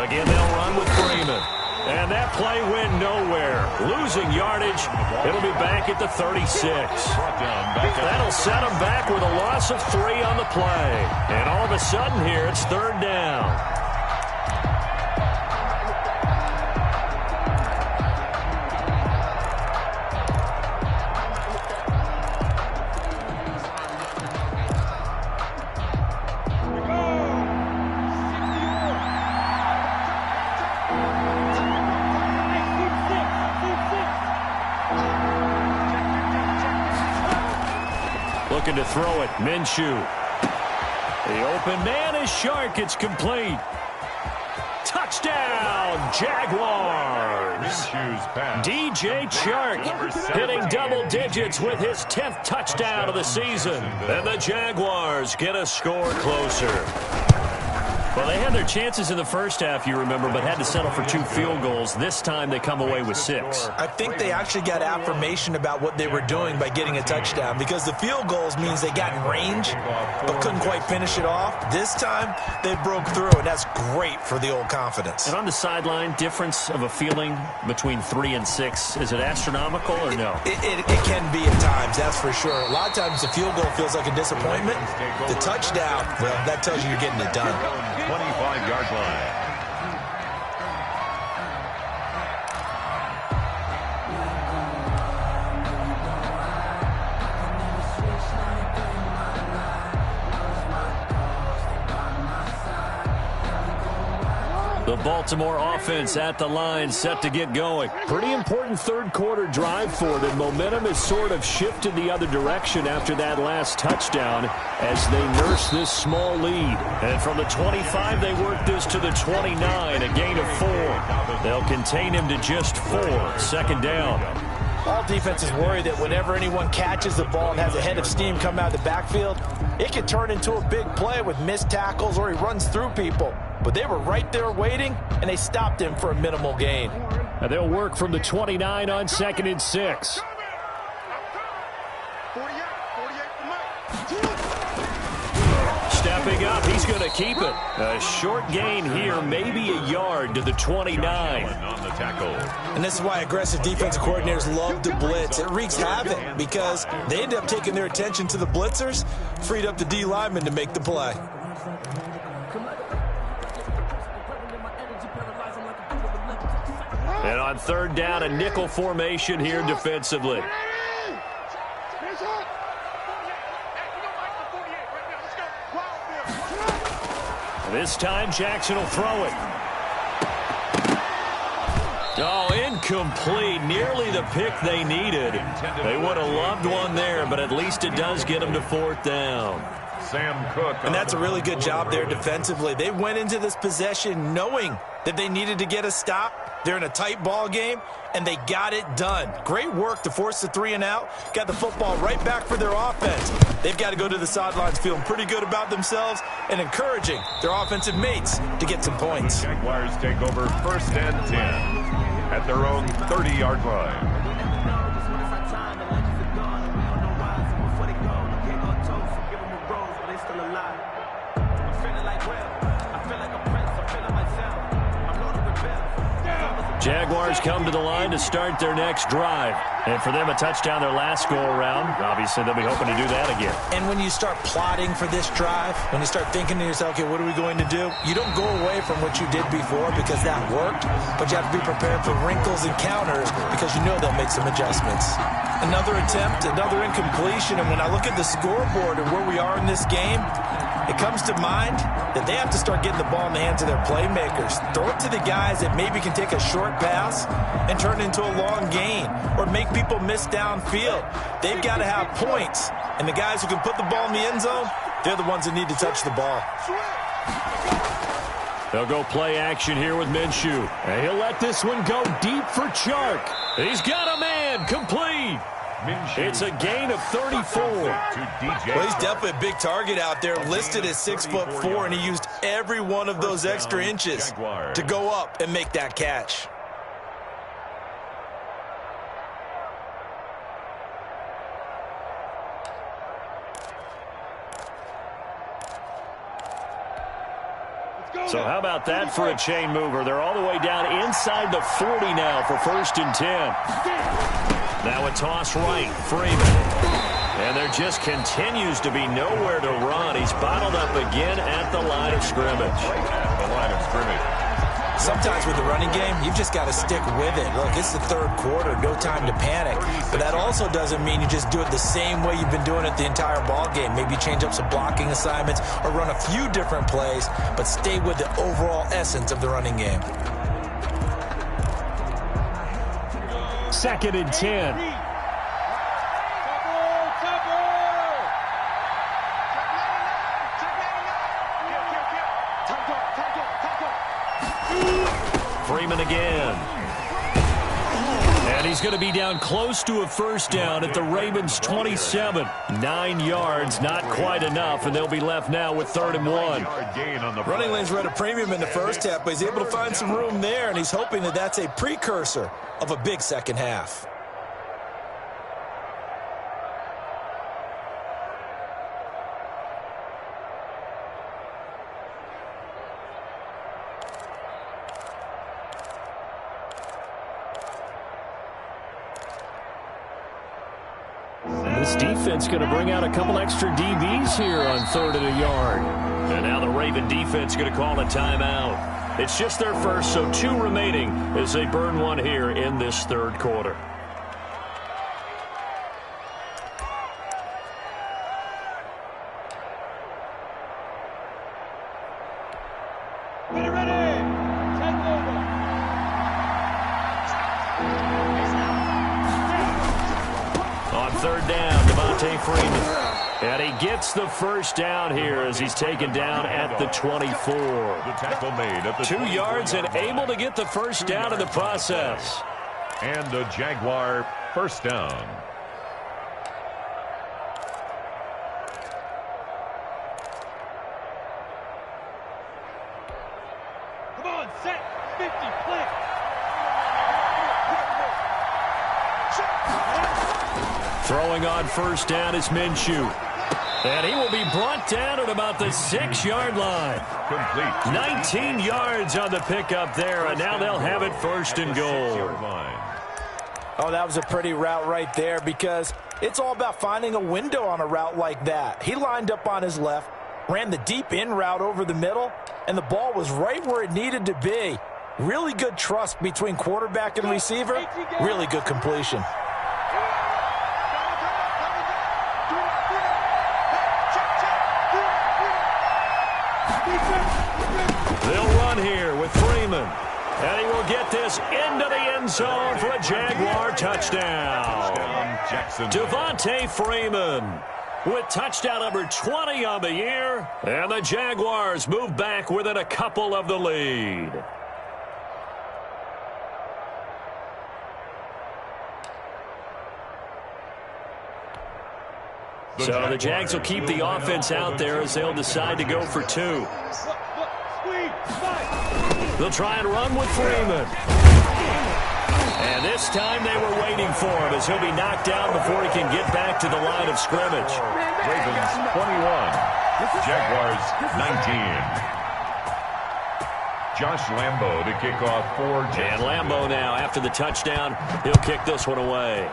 Again, they'll run with Freeman. And that play went nowhere. Losing yardage. It'll be back at the 36. That'll set them back with a loss of 3 on the play. And all of a sudden here, it's 3rd down. Looking to throw it. Minshew. The open man is Shark. It's complete. Touchdown, Jaguars. DJ Chark hitting double digits with his 10th touchdown of the season. And the Jaguars get a score closer. Well, they had their chances in the first half, you remember, but had to settle for 2 field goals. This time they come away with 6. I think they actually got affirmation about what they were doing by getting a touchdown, because the field goals means they got in range but couldn't quite finish it off. This time they broke through, and that's great for the old confidence. And on the sideline, difference of a feeling between 3 and 6, is it astronomical or no? It can be at times, that's for sure. A lot of times the field goal feels like a disappointment. The touchdown, well, that tells you you're getting it done. 25-yard line. The Baltimore offense at the line, set to get going. Pretty important 3rd quarter drive for them. Momentum has sort of shifted the other direction after that last touchdown as they nurse this small lead. And from the 25, they work this to the 29, a gain of 4. They'll contain him to just 4. 2nd down. All defenses worry that whenever anyone catches the ball and has a head of steam come out of the backfield, it can turn into a big play with missed tackles or he runs through people. But they were right there waiting, and they stopped him for a minimal gain. And they'll work from the 29 on 2nd and 6. Stepping up, he's going to keep it. A short gain here, maybe a yard to the 29. On the tackle. And this is why aggressive defensive coordinators love to blitz. It wreaks havoc because they end up taking their attention to the blitzers, freed up the D lineman to make the play. And on 3rd down, a nickel formation here defensively. This time, Jackson will throw it. Oh, incomplete. Nearly the pick they needed. They would have loved one there, but at least it does get them to 4th down. Sam Cook. And that's a really good job there defensively. They went into this possession knowing that they needed to get a stop. They're in a tight ball game, and they got it done. Great work to force the 3 and out. Got the football right back for their offense. They've got to go to the sidelines feeling pretty good about themselves and encouraging their offensive mates to get some points. Jaguars take over 1st and 10 at their own 30-yard line. Jaguars come to the line to start their next drive. And for them, a touchdown their last go-around. Obviously, they'll be hoping to do that again. And when you start plotting for this drive, when you start thinking to yourself, okay, what are we going to do? You don't go away from what you did before because that worked, but you have to be prepared for wrinkles and counters because you know they'll make some adjustments. Another attempt, another incompletion, and when I look at the scoreboard and where we are in this game, it comes to mind that they have to start getting the ball in the hands of their playmakers. Throw it to the guys that maybe can take a short pass and turn it into a long gain or make people miss downfield. They've got to have points, and the guys who can put the ball in the end zone, they're the ones that need to touch the ball. They'll go play action here with Minshew. And he'll let this one go deep for Chark. He's got a man, complete. It's a gain of 34. Well, he's definitely a big target out there, listed at 6'4", and he used every one of those extra inches to go up and make that catch. So how about that for a chain mover? They're all the way down inside the 40 now for 1st and 10. Now a toss right, Freeman. And there just continues to be nowhere to run. He's bottled up again at the line of scrimmage. At the line of scrimmage. Sometimes with the running game, you've just got to stick with it. Look, it's the 3rd quarter, no time to panic. But that also doesn't mean you just do it the same way you've been doing it the entire ball game. Maybe change up some blocking assignments or run a few different plays, but stay with the overall essence of the running game. 2nd and 10. Freeman again. And he's going to be down close to a 1st down at the Ravens' 27. 9 yards, not quite enough, and they'll be left now with 3rd and 1. Running lanes were at a premium in the first half, but he's able to find some room there, and he's hoping that that's a precursor of a big second half. This defense going to bring out a couple extra DBs here on 3rd and a yard. And now the Raven defense going to call a timeout. It's just their first, so 2 remaining as they burn one here in this 3rd quarter. And he gets the 1st down here as he's taken down at the 24. The tackle made at the 2 yards and able to get the 1st down in the process. And a Jaguar 1st down. Come on, set, 50, play. Throwing on 1st down is Minshew. And he will be brought down at about the 6-yard line. Complete. 19 yards on the pickup there, and now they'll have it 1st and goal. Oh, that was a pretty route right there because it's all about finding a window on a route like that. He lined up on his left, ran the deep in route over the middle, and the ball was right where it needed to be. Really good trust between quarterback and receiver. Really good completion. They'll run here with Freeman. And he will get this into the end zone for a Jaguar touchdown. Devontae Freeman with touchdown number 20 on the year. And the Jaguars move back within a couple of the lead. So the Jags will keep the offense out there as they'll decide to go for two. They'll try and run with Freeman. And this time they were waiting for him as he'll be knocked down before he can get back to the line of scrimmage. Ravens 21, Jaguars 19. Josh Lambo to kick off for Jags. And Lambo now, after the touchdown, he'll kick this one away.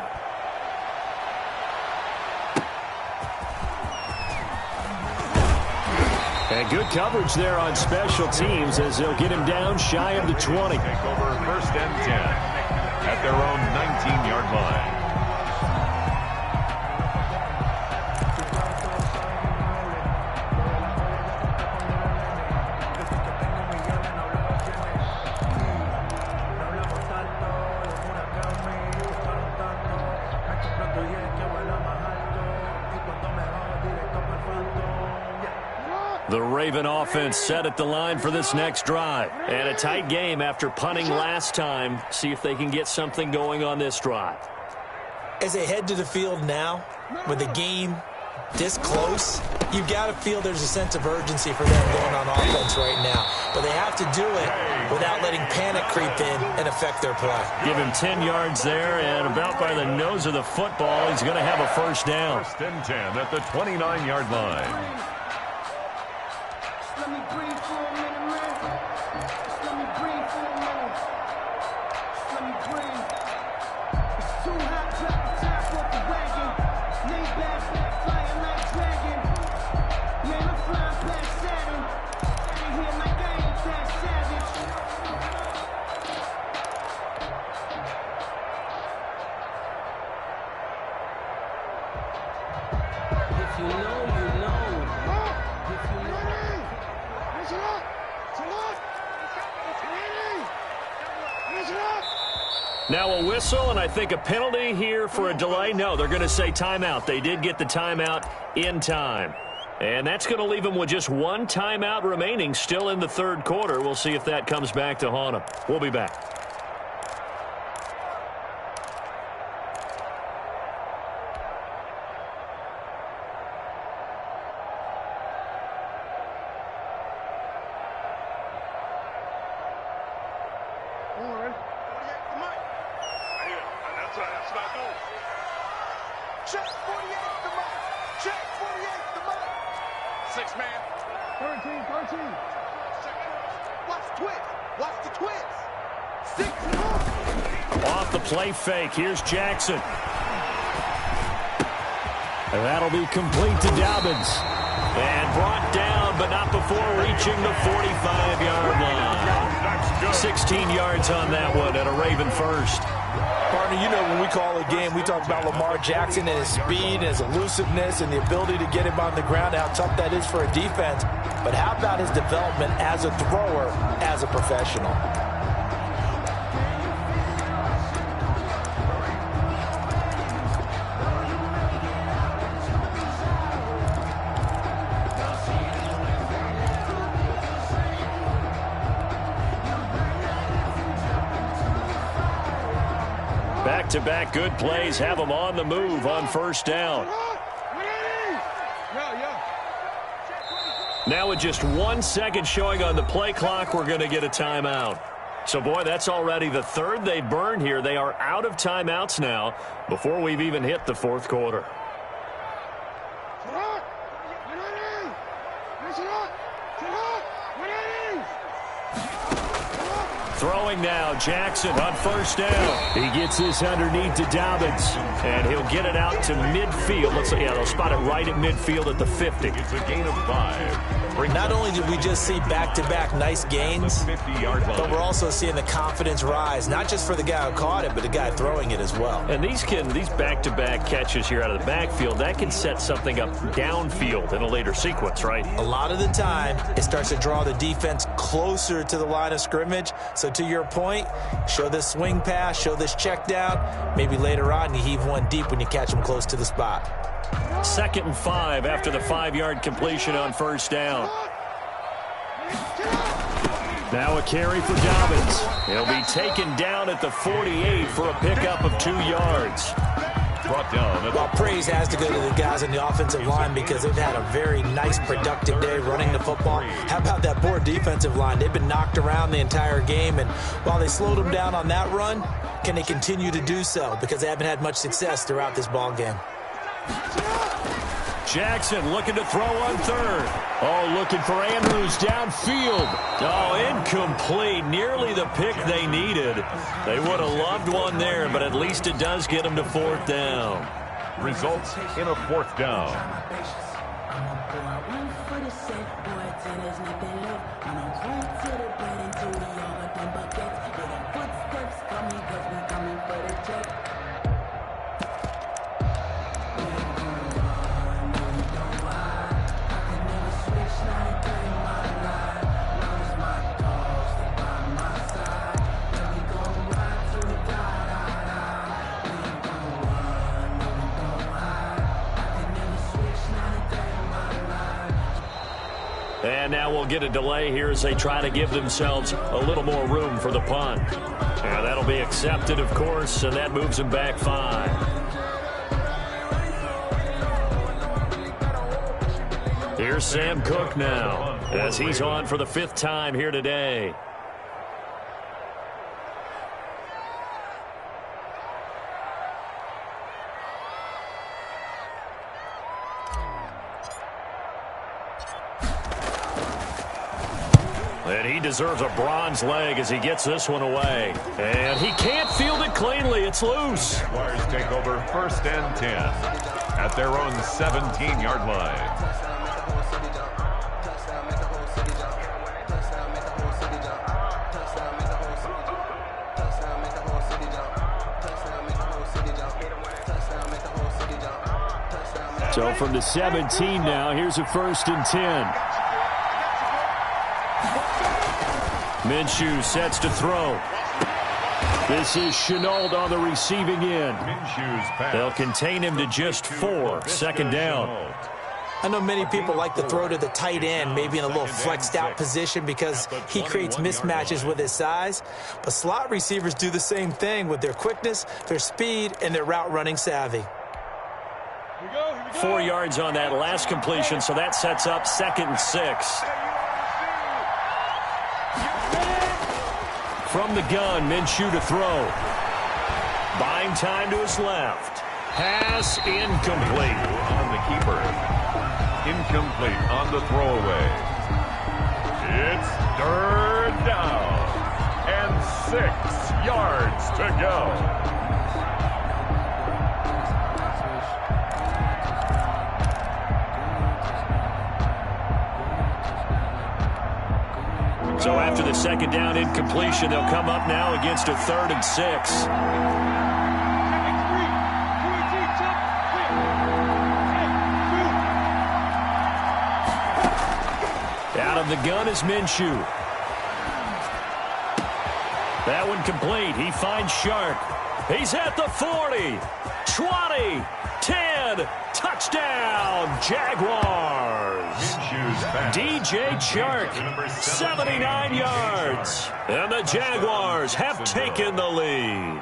And good coverage there on special teams as they'll get him down shy of the 20. Take over first and 10 at their own 19-yard line. The Raven offense set at the line for this next drive. And a tight game after punting last time. See if they can get something going on this drive. As they head to the field now, with the game this close, you've got to feel there's a sense of urgency for them going on offense right now. But they have to do it without letting panic creep in and affect their play. Give him 10 yards there, and about by the nose of the football, he's going to have a first down. First and 10 at the 29-yard line. Let me breathe for a minute, man. Just let me breathe for a minute. Just let me breathe. It's too hot, drop the top off the wagon. Lay back, flying like dragon. Man, I'm flying past Saturn. Out of here like I ain't that savage. If you know, you know. If you know. Now a whistle, and I think a penalty here for a delay. No, they're going to say timeout. They did get the timeout in time. And that's going to leave them with just one timeout remaining still in the third quarter. We'll see if that comes back to haunt them. We'll be back. Check 48 the mic. Check 48 the mic. 6 man. 13. Watch the twist. Watch the twist. 6. Off the play fake. Here's Jackson. And that'll be complete to Dobbins. And brought down, but not before reaching the 45-yard line. 16 yards on that one and a Raven first. Partner, you know when we call a game, we talk about Lamar Jackson and his speed and his elusiveness and the ability to get him on the ground, how tough that is for a defense. But how about his development as a thrower, as a professional? Back-to-back good plays have them on the move on first down. Now with just 1 second showing on the play clock, we're going to get a timeout. So, boy, that's already the third they burned here. They are out of timeouts now before we've even hit the fourth quarter. Throwing now, Jackson on first down. He gets this underneath to Dobbins, and he'll get it out to midfield. They'll spot it right at midfield at the 50. It's a gain of 5. Not only did we just see back-to-back nice gains, but we're also seeing the confidence rise, not just for the guy who caught it, but the guy throwing it as well. And these back-to-back catches here out of the backfield, that can set something up downfield in a later sequence, right? A lot of the time, it starts to draw the defense closer to the line of scrimmage. So to your point, show this swing pass, show this check down. Maybe later on you heave one deep when you catch them close to the spot. 2nd and 5 after the 5-yard completion on first down. Now a carry for Dobbins. He'll be taken down at the 48 for a pickup of 2 yards. brought down. Well, praise has to go to the guys on the offensive line because they've had a very nice, productive day running the football. How about that poor defensive line? They've been knocked around the entire game, and while they slowed them down on that run, can they continue to do so? Because they haven't had much success throughout this ball game. Jackson looking to throw on third. Oh, looking for Andrews downfield. Oh, incomplete. Nearly the pick they needed. They would have loved one there, but at least it does get them to fourth down. Results in a fourth down. And now we'll get a delay here as they try to give themselves a little more room for the punt. Yeah, that'll be accepted, of course, and that moves them back 5. Here's Sam Cook now as he's on for the 5th time here today. And he deserves a bronze leg as he gets this one away. And he can't field it cleanly. It's loose. Jaguars take over 1st and 10 at their own 17-yard line. So from the 17 now, here's a 1st and 10. Minshew sets to throw. This is Chenault on the receiving end. They'll contain him to just 4. 2nd down. I know many people like to throw to the tight end, maybe in a little flexed out position because he creates mismatches with his size. But slot receivers do the same thing with their quickness, their speed, and their route running savvy. 4 yards on that last completion, so that sets up 2nd and 6. From the gun, Minshew to throw. Buying time to his left. Pass incomplete. On the keeper. Incomplete on the throwaway. It's 3rd down. And 6 yards to go. So after the 2nd down incompletion, they'll come up now against a 3rd and 6. Out of the gun is Minshew. That one complete. He finds Sharp. He's at the 40, 20, 10. Touchdown, Jaguars. DJ Chark, 79 yards. And the Jaguars have taken the lead.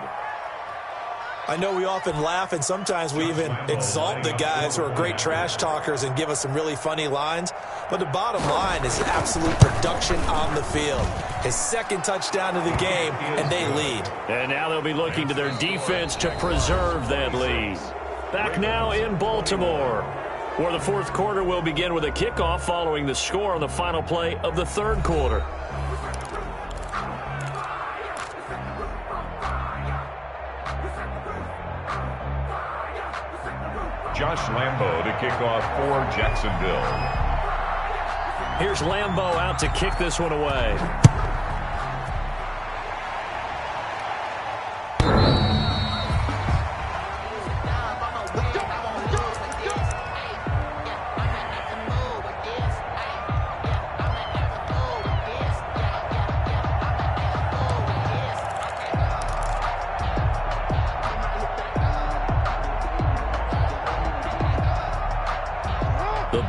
I know we often laugh, and sometimes we even exalt the guys who are great trash talkers and give us some really funny lines. But the bottom line is absolute production on the field. His 2nd touchdown of the game, and they lead. And now they'll be looking to their defense to preserve that lead. Back now in Baltimore, where the 4th quarter will begin with a kickoff following the score on the final play of the 3rd quarter. Josh Lambo to kick off for Jacksonville. Here's Lambo out to kick this one away.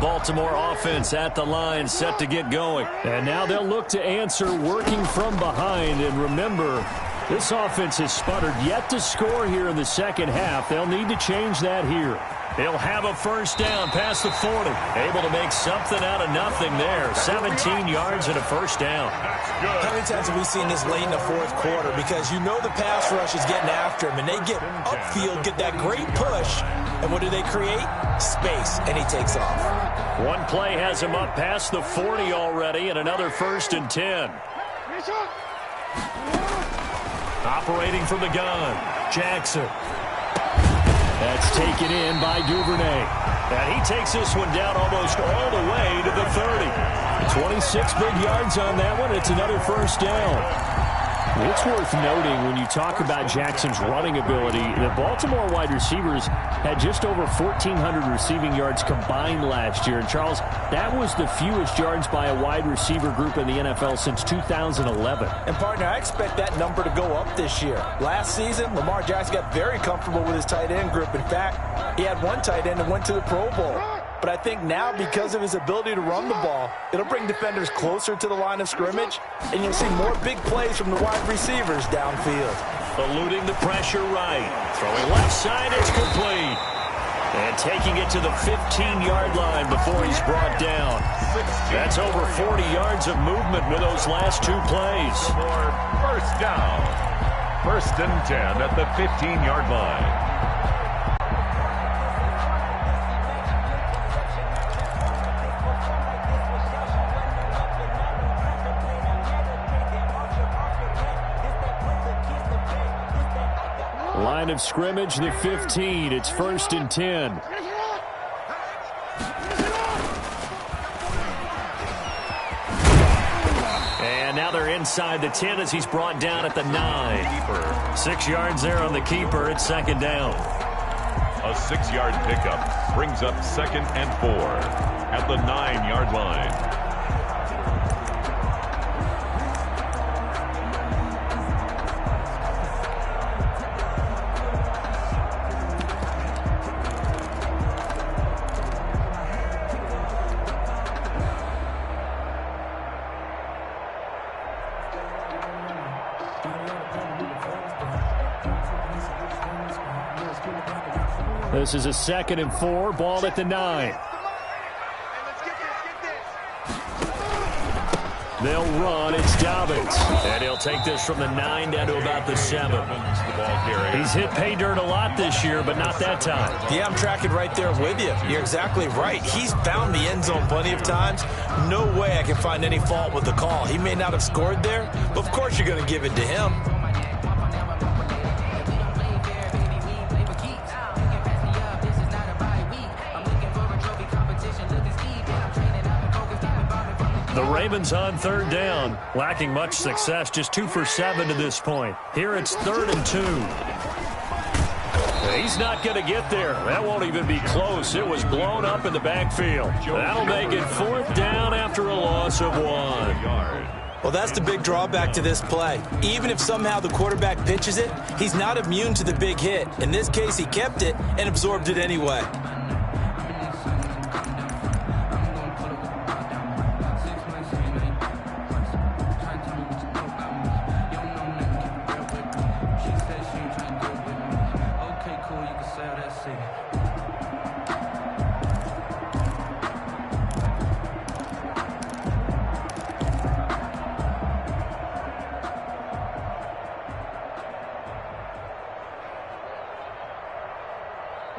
Baltimore offense at the line, set to get going. And now they'll look to answer working from behind. And remember, This offense has sputtered yet to score here in the second half. They'll need to change that here. He'll have a first down past the 40. Able to make something out of nothing there. 17 yards and a first down. How many times have we seen this late in the fourth quarter? Because you know the pass rush is getting after him, and they get upfield, get that great push, and what do they create? Space, and he takes off. One play has him up past the 40 already, and another 1st and 10. Operating from the gun, Jackson. That's taken in by Duvernay. And he takes this one down almost all the way to the 30. 26 big yards on that one. It's another first down. It's worth noting when you talk about Jackson's running ability, the Baltimore wide receivers had just over 1,400 receiving yards combined last year. And, Charles, that was the fewest yards by a wide receiver group in the NFL since 2011. And, partner, I expect that number to go up this year. Last season, Lamar Jackson got very comfortable with his tight end group. In fact, he had one tight end that went to the Pro Bowl. But I think now, because of his ability to run the ball, it'll bring defenders closer to the line of scrimmage, and you'll see more big plays from the wide receivers downfield. Eluding the pressure right. Throwing left side, it's complete. And taking it to the 15-yard line before he's brought down. That's over 40 yards of movement with those last two plays. First down. 1st and 10 at the 15-yard line. Line of scrimmage, the 15. It's 1st and 10. And now they're inside the 10 as he's brought down at the 9. 6 yards there on the keeper. It's 2nd down. A 6-yard pickup brings up 2nd and 4 at the 9-yard line. This is a 2nd and 4. Ball at the 9. They'll run. It's Dobbins. And he'll take this from the 9 down to about the 7. He's hit pay dirt a lot this year, but not that time. Yeah, I'm tracking right there with you. You're exactly right. He's found the end zone plenty of times. No way I can find any fault with the call. He may not have scored there, but of course you're going to give it to him. The Ravens on 3rd down, lacking much success, just 2 for 7 to this point. Here it's 3rd and 2. He's not going to get there. That won't even be close. It was blown up in the backfield. That'll make it 4th down after a loss of 1. Well, that's the big drawback to this play. Even if somehow the quarterback pitches it, he's not immune to the big hit. In this case, he kept it and absorbed it anyway.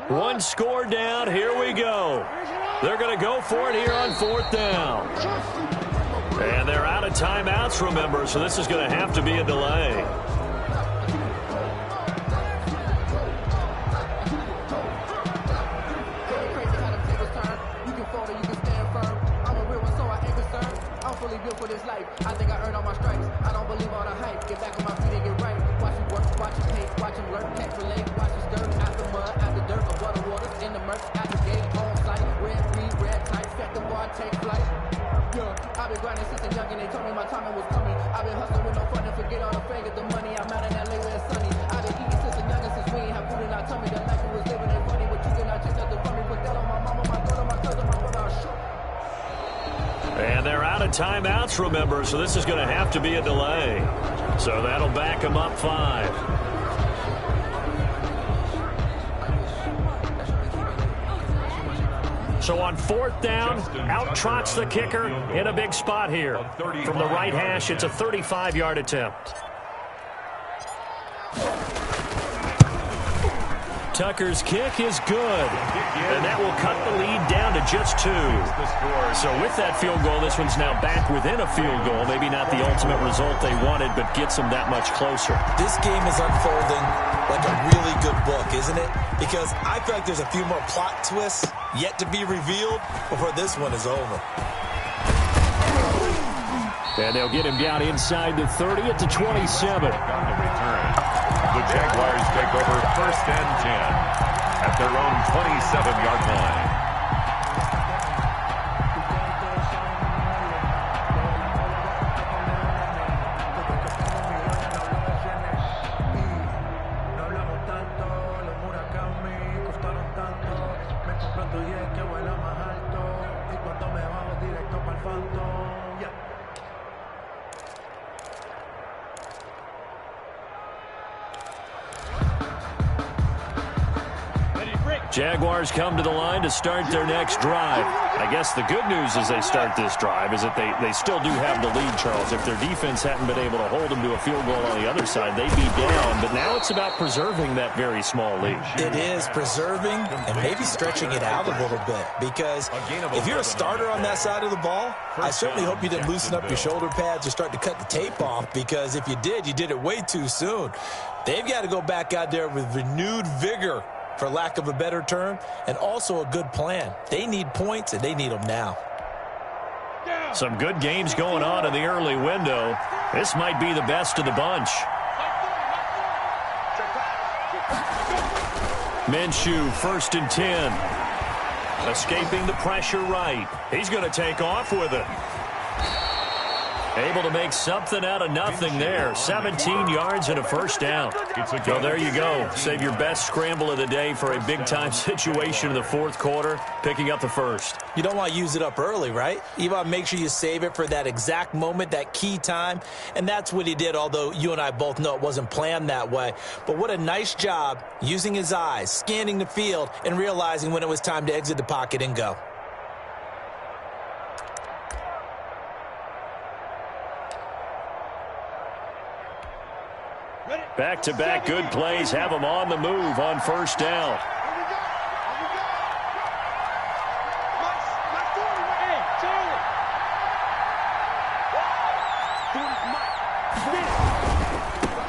One score down. Here we go. They're going to go for it here on 4th down. And they're out of timeouts, remember, so this is going to have to be a delay. I think I earned all my stripes. I don't believe all the hype. Get back on my feet and get right. Watch him work, watch him pace, watch him learn, can't relate. Watch his dirt, after mud, after dirt, above the waters, in the murk, at the gate, on site. Red, green, red, tight, set the bar, take flight. Yeah, I've been grinding since a young and they told me my timing was coming. I've been hustling with no fun and forget all the fame, get the money. I'm out in LA where it's sunny. I've been eating since a youngin' since we ain't have food in our tummy. The life we was living ain't funny, but you cannot take nothing from me. Put that on my mama, my daughter, my cousin, my brother, I shook. And they're out of timeouts, remember, so this is going to have to be a delay. So that'll back him up 5. So on 4th down, out trots the kicker in a big spot here. From the right hash, it's a 35-yard attempt. Tucker's kick is good, and that will cut the lead down to just 2. So with that field goal, this one's now back within a field goal. Maybe not the ultimate result they wanted, but gets them that much closer. This game is unfolding like a really good book, isn't it? Because I feel like there's a few more plot twists yet to be revealed before this one is over. And they'll get him down inside the 30 at the 27. The Jaguars take over 1st and 10 at their own 27-yard line. Jaguars come to the line to start their next drive. I guess the good news as they start this drive is that they still do have the lead, Charles. If their defense hadn't been able to hold them to a field goal on the other side, they'd be down. But now it's about preserving that very small lead. It is preserving and maybe stretching it out a little bit. Because if you're a starter on that side of the ball, I certainly hope you didn't loosen up your shoulder pads or start to cut the tape off. Because if you did it way too soon. They've got to go back out there with renewed vigor, for lack of a better term, and also a good plan. They need points, and they need them now. Some good games going on in the early window. This might be the best of the bunch. Minshew, 1st and 10. Escaping the pressure right. He's going to take off with it. Able to make something out of nothing there. 17 yards and a 1st down. So there you go. Save your best scramble of the day for a big-time situation in the 4th quarter, picking up the 1st. You don't want to use it up early, right? You want to make sure you save it for that exact moment, that key time. And that's what he did, although you and I both know it wasn't planned that way. But what a nice job using his eyes, scanning the field, and realizing when it was time to exit the pocket and go. Back-to-back good plays have them on the move on 1st down.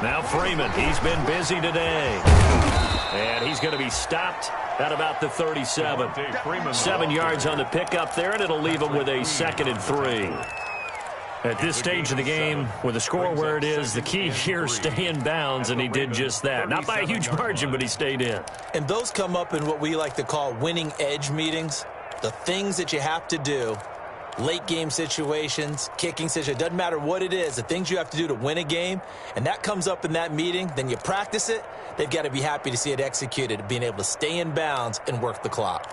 Now Freeman, he's been busy today. And he's going to be stopped at about the 37. 7 yards on the pickup there, and it'll leave him with a 2nd and 3. At this stage of the game, with the score where it is, the key here, stay in bounds, and he did just that. Not by a huge margin, but he stayed in. And those come up in what we like to call winning edge meetings. The things that you have to do, late game situations, kicking situations, doesn't matter what it is, the things you have to do to win a game, and that comes up in that meeting, then you practice it, they've got to be happy to see it executed, being able to stay in bounds and work the clock.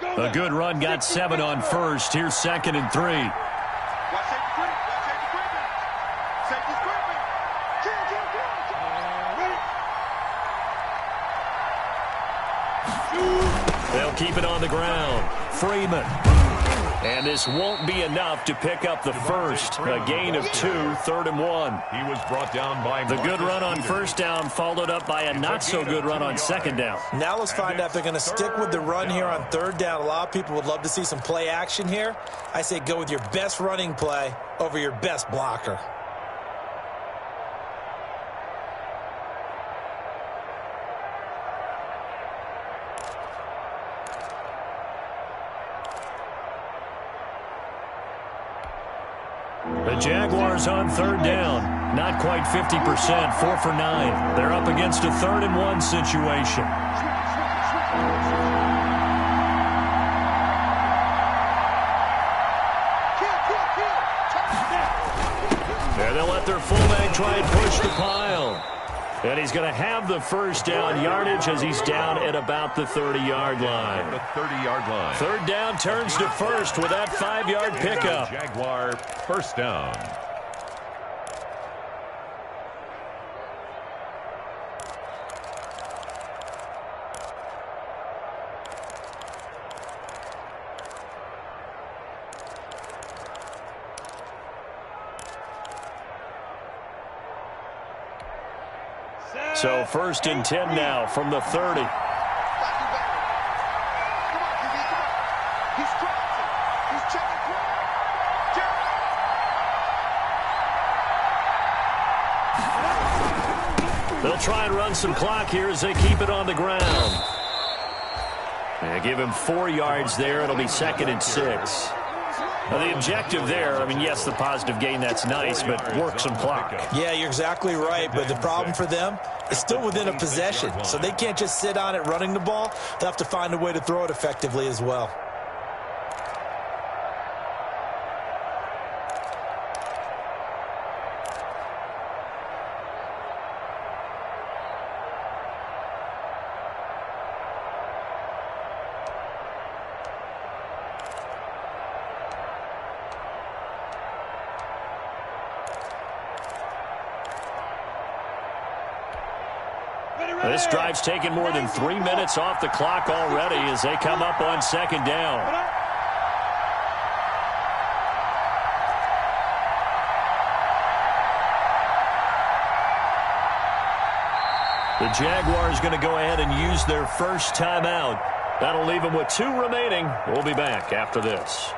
A good run got 7 on 1st. Here's 2nd and 3. They'll keep it on the ground. Freeman. And this won't be enough to pick up the 1st. A gain of 2, 3rd and 1. He was brought down by the good run on 1st down, followed up by a not-so-good run on 2nd down. Now let's find out if they're going to stick with the run here on 3rd down. A lot of people would love to see some play action here. I say go with your best running play over your best blocker. The Jaguars on 3rd down. Not quite 50%, 4 for 9. They're up against a 3rd and 1 situation. And they'll let their fullback try and push the pile. And he's going to have the first down yardage as he's down at about the 30-yard line. The 30-yard line. Third down turns to first with that 5-yard pickup. Jaguar first down. So first and 10 now from the 30. They'll try and run some clock here as they keep it on the ground. And give him 4 yards there. It'll be 2nd and 6. Now, the objective there, I mean, yes, the positive gain, that's nice, but work some clock. Yeah, you're exactly right, but the problem for them is still within a possession, so they can't just sit on it running the ball. They'll have to find a way to throw it effectively as well. This drive's taken more than 3 minutes off the clock already as they come up on 2nd down. The Jaguars going to go ahead and use their first timeout. That'll leave them with 2 remaining. We'll be back after this.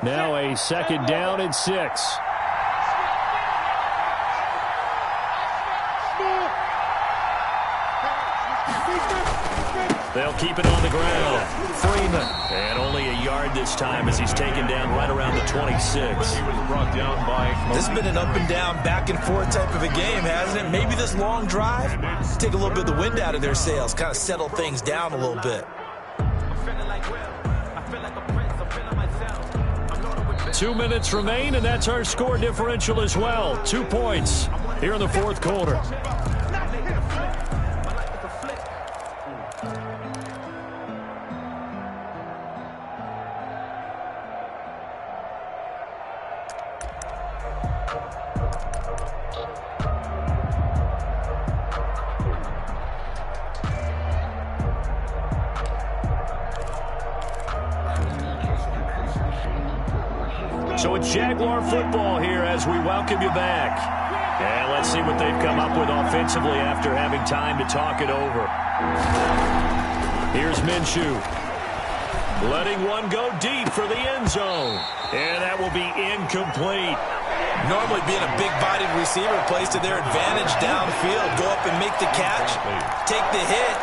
Now a 2nd down and 6. They'll keep it on the ground. Freeman. And only a yard this time as he's taken down right around the 26. He was brought down by... This has been an up and down, back and forth type of a game, hasn't it? Maybe this long drive, take a little bit of the wind out of their sails, kind of settle things down a little bit. 2 minutes remain, and that's our score differential as well. 2 points here in the 4th quarter. So it's Jaguar football here as we welcome you back. And let's see what they've come up with offensively after having time to talk it over. Here's Minshew. Letting one go deep for the end zone. And that will be incomplete. Normally being a big-bodied receiver plays to their advantage downfield. Go up and make the catch, take the hit,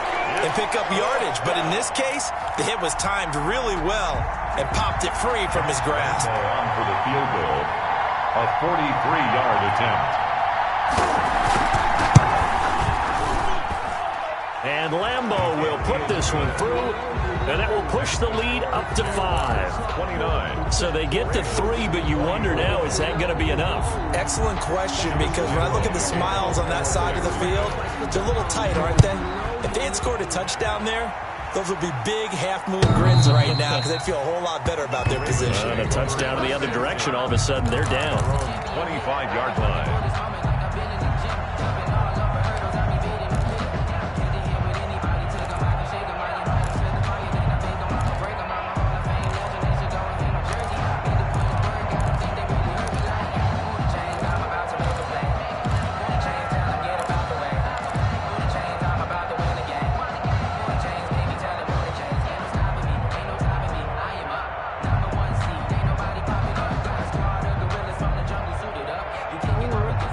and pick up yardage. But in this case, the hit was timed really well and popped it free from his grasp. On for the field goal, a 43-yard attempt. And Lambeau will put this one through, and that will push the lead up to 5. 29. So they get to 3, but you wonder now, is that going to be enough? Excellent question, because when I look at the smiles on that side of the field, they're a little tight, aren't they? If they had scored a touchdown there, those would be big half-moon grins right now because they'd feel a whole lot better about their position. And a touchdown to the other direction, all of a sudden they're down. 25-yard line.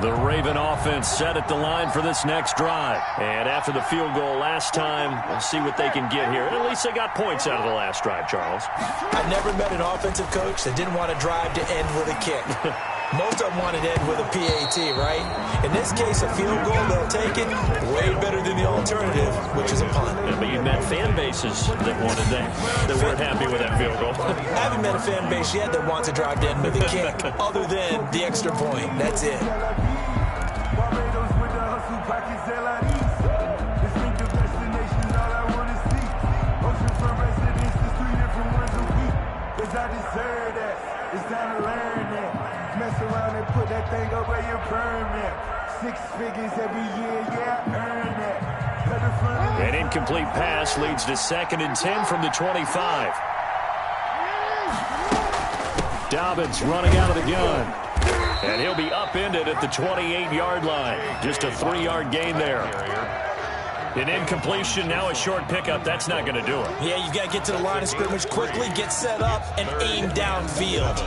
The Raven offense set at the line for this next drive. And after the field goal last time, we'll see what they can get here. And at least they got points out of the last drive, Charles. I never met an offensive coach that didn't want a drive to end with a kick. Most of them want it end with a PAT, right? In this case, a field goal, they'll take it. Way better than the alternative, which is a punt. Yeah, but you met fan bases that wanted that weren't happy with that field goal. I haven't met a fan base yet that wants to drive to end with a kick, other than the extra point. That's it. I deserve that. It's time to learn that. Mess around and put that thing over your permit. 6 figures every year, yeah, I earn that. An incomplete pass leads to 2nd and 10 from the 25. Dobbins running out of the gun. And he'll be upended at the 28-yard line. Just a 3-yard gain there. An incompletion, now a short pickup. That's not going to do it. Yeah, you've got to get to the line of scrimmage quickly, get set up, and aim downfield.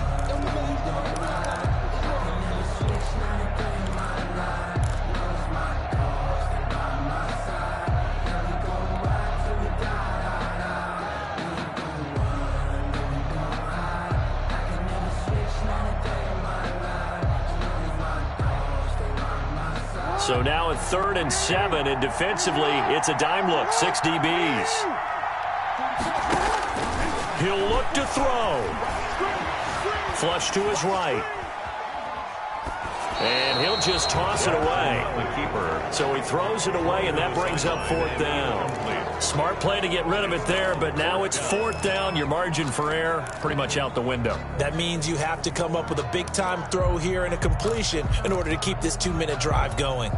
So now at 3rd and 7, and defensively, it's a dime look, 6 DBs. He'll look to throw. Flush to his right. And he'll just toss it away. So he throws it away, and that brings up 4th down. Smart play to get rid of it there, but now it's 4th down. Your margin for error pretty much out the window. That means you have to come up with a big-time throw here and a completion in order to keep this 2-minute drive going.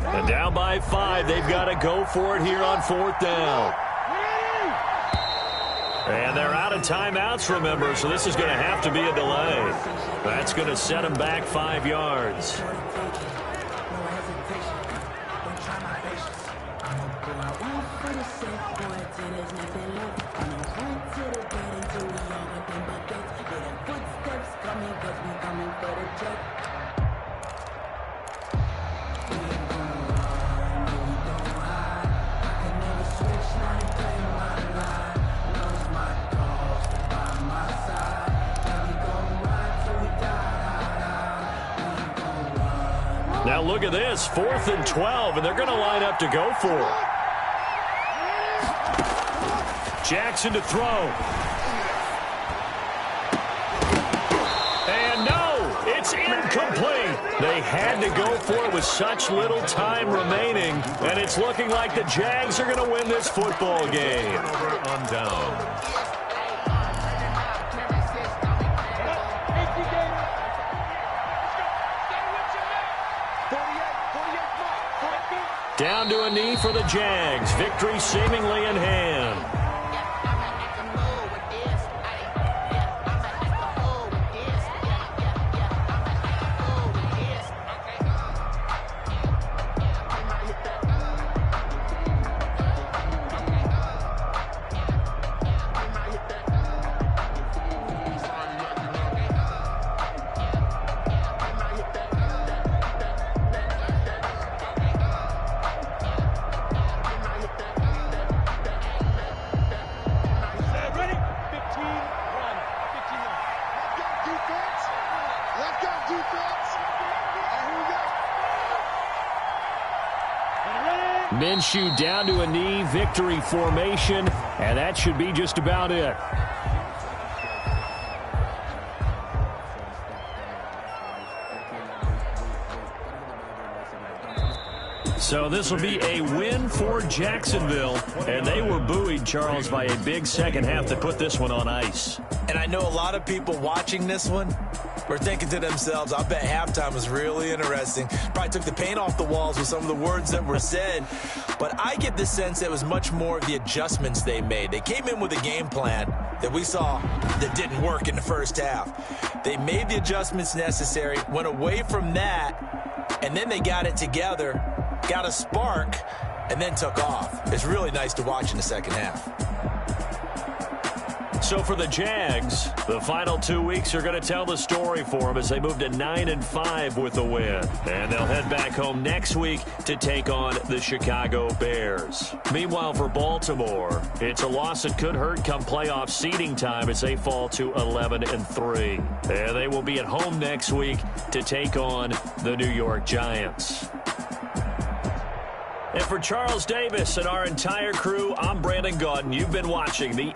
And down by 5, they've got to go for it here on 4th down. And they're out of timeouts, remember, so this is going to have to be a delay. That's going to set them back 5 yards. Now look at this, 4th and 12, and they're going to line up to go for it. Jackson to throw. And no, it's incomplete. They had to go for it with such little time remaining, and it's looking like the Jags are going to win this football game. On down. Down to a knee for the Jags. Victory seemingly in hand. Minshew down to a knee, victory formation, and that should be just about it. So this will be a win for Jacksonville, and they were buoyed, Charles, by a big second half that put this one on ice. And I know a lot of people watching this one were thinking to themselves, I bet halftime was really interesting. Probably took the paint off the walls with some of the words that were said. But I get the sense it was much more of the adjustments they made. They came in with a game plan that we saw that didn't work in the first half. They made the adjustments necessary, went away from that, and then they got it together, got a spark, and then took off. It's really nice to watch in the second half. So for the Jags, the final 2 weeks are going to tell the story for them as they move to 9-5 with a win. And they'll head back home next week to take on the Chicago Bears. Meanwhile, for Baltimore, it's a loss that could hurt come playoff seeding time as they fall to 11-3. And they will be at home next week to take on the New York Giants. And for Charles Davis and our entire crew, I'm Brandon Gaudin. You've been watching the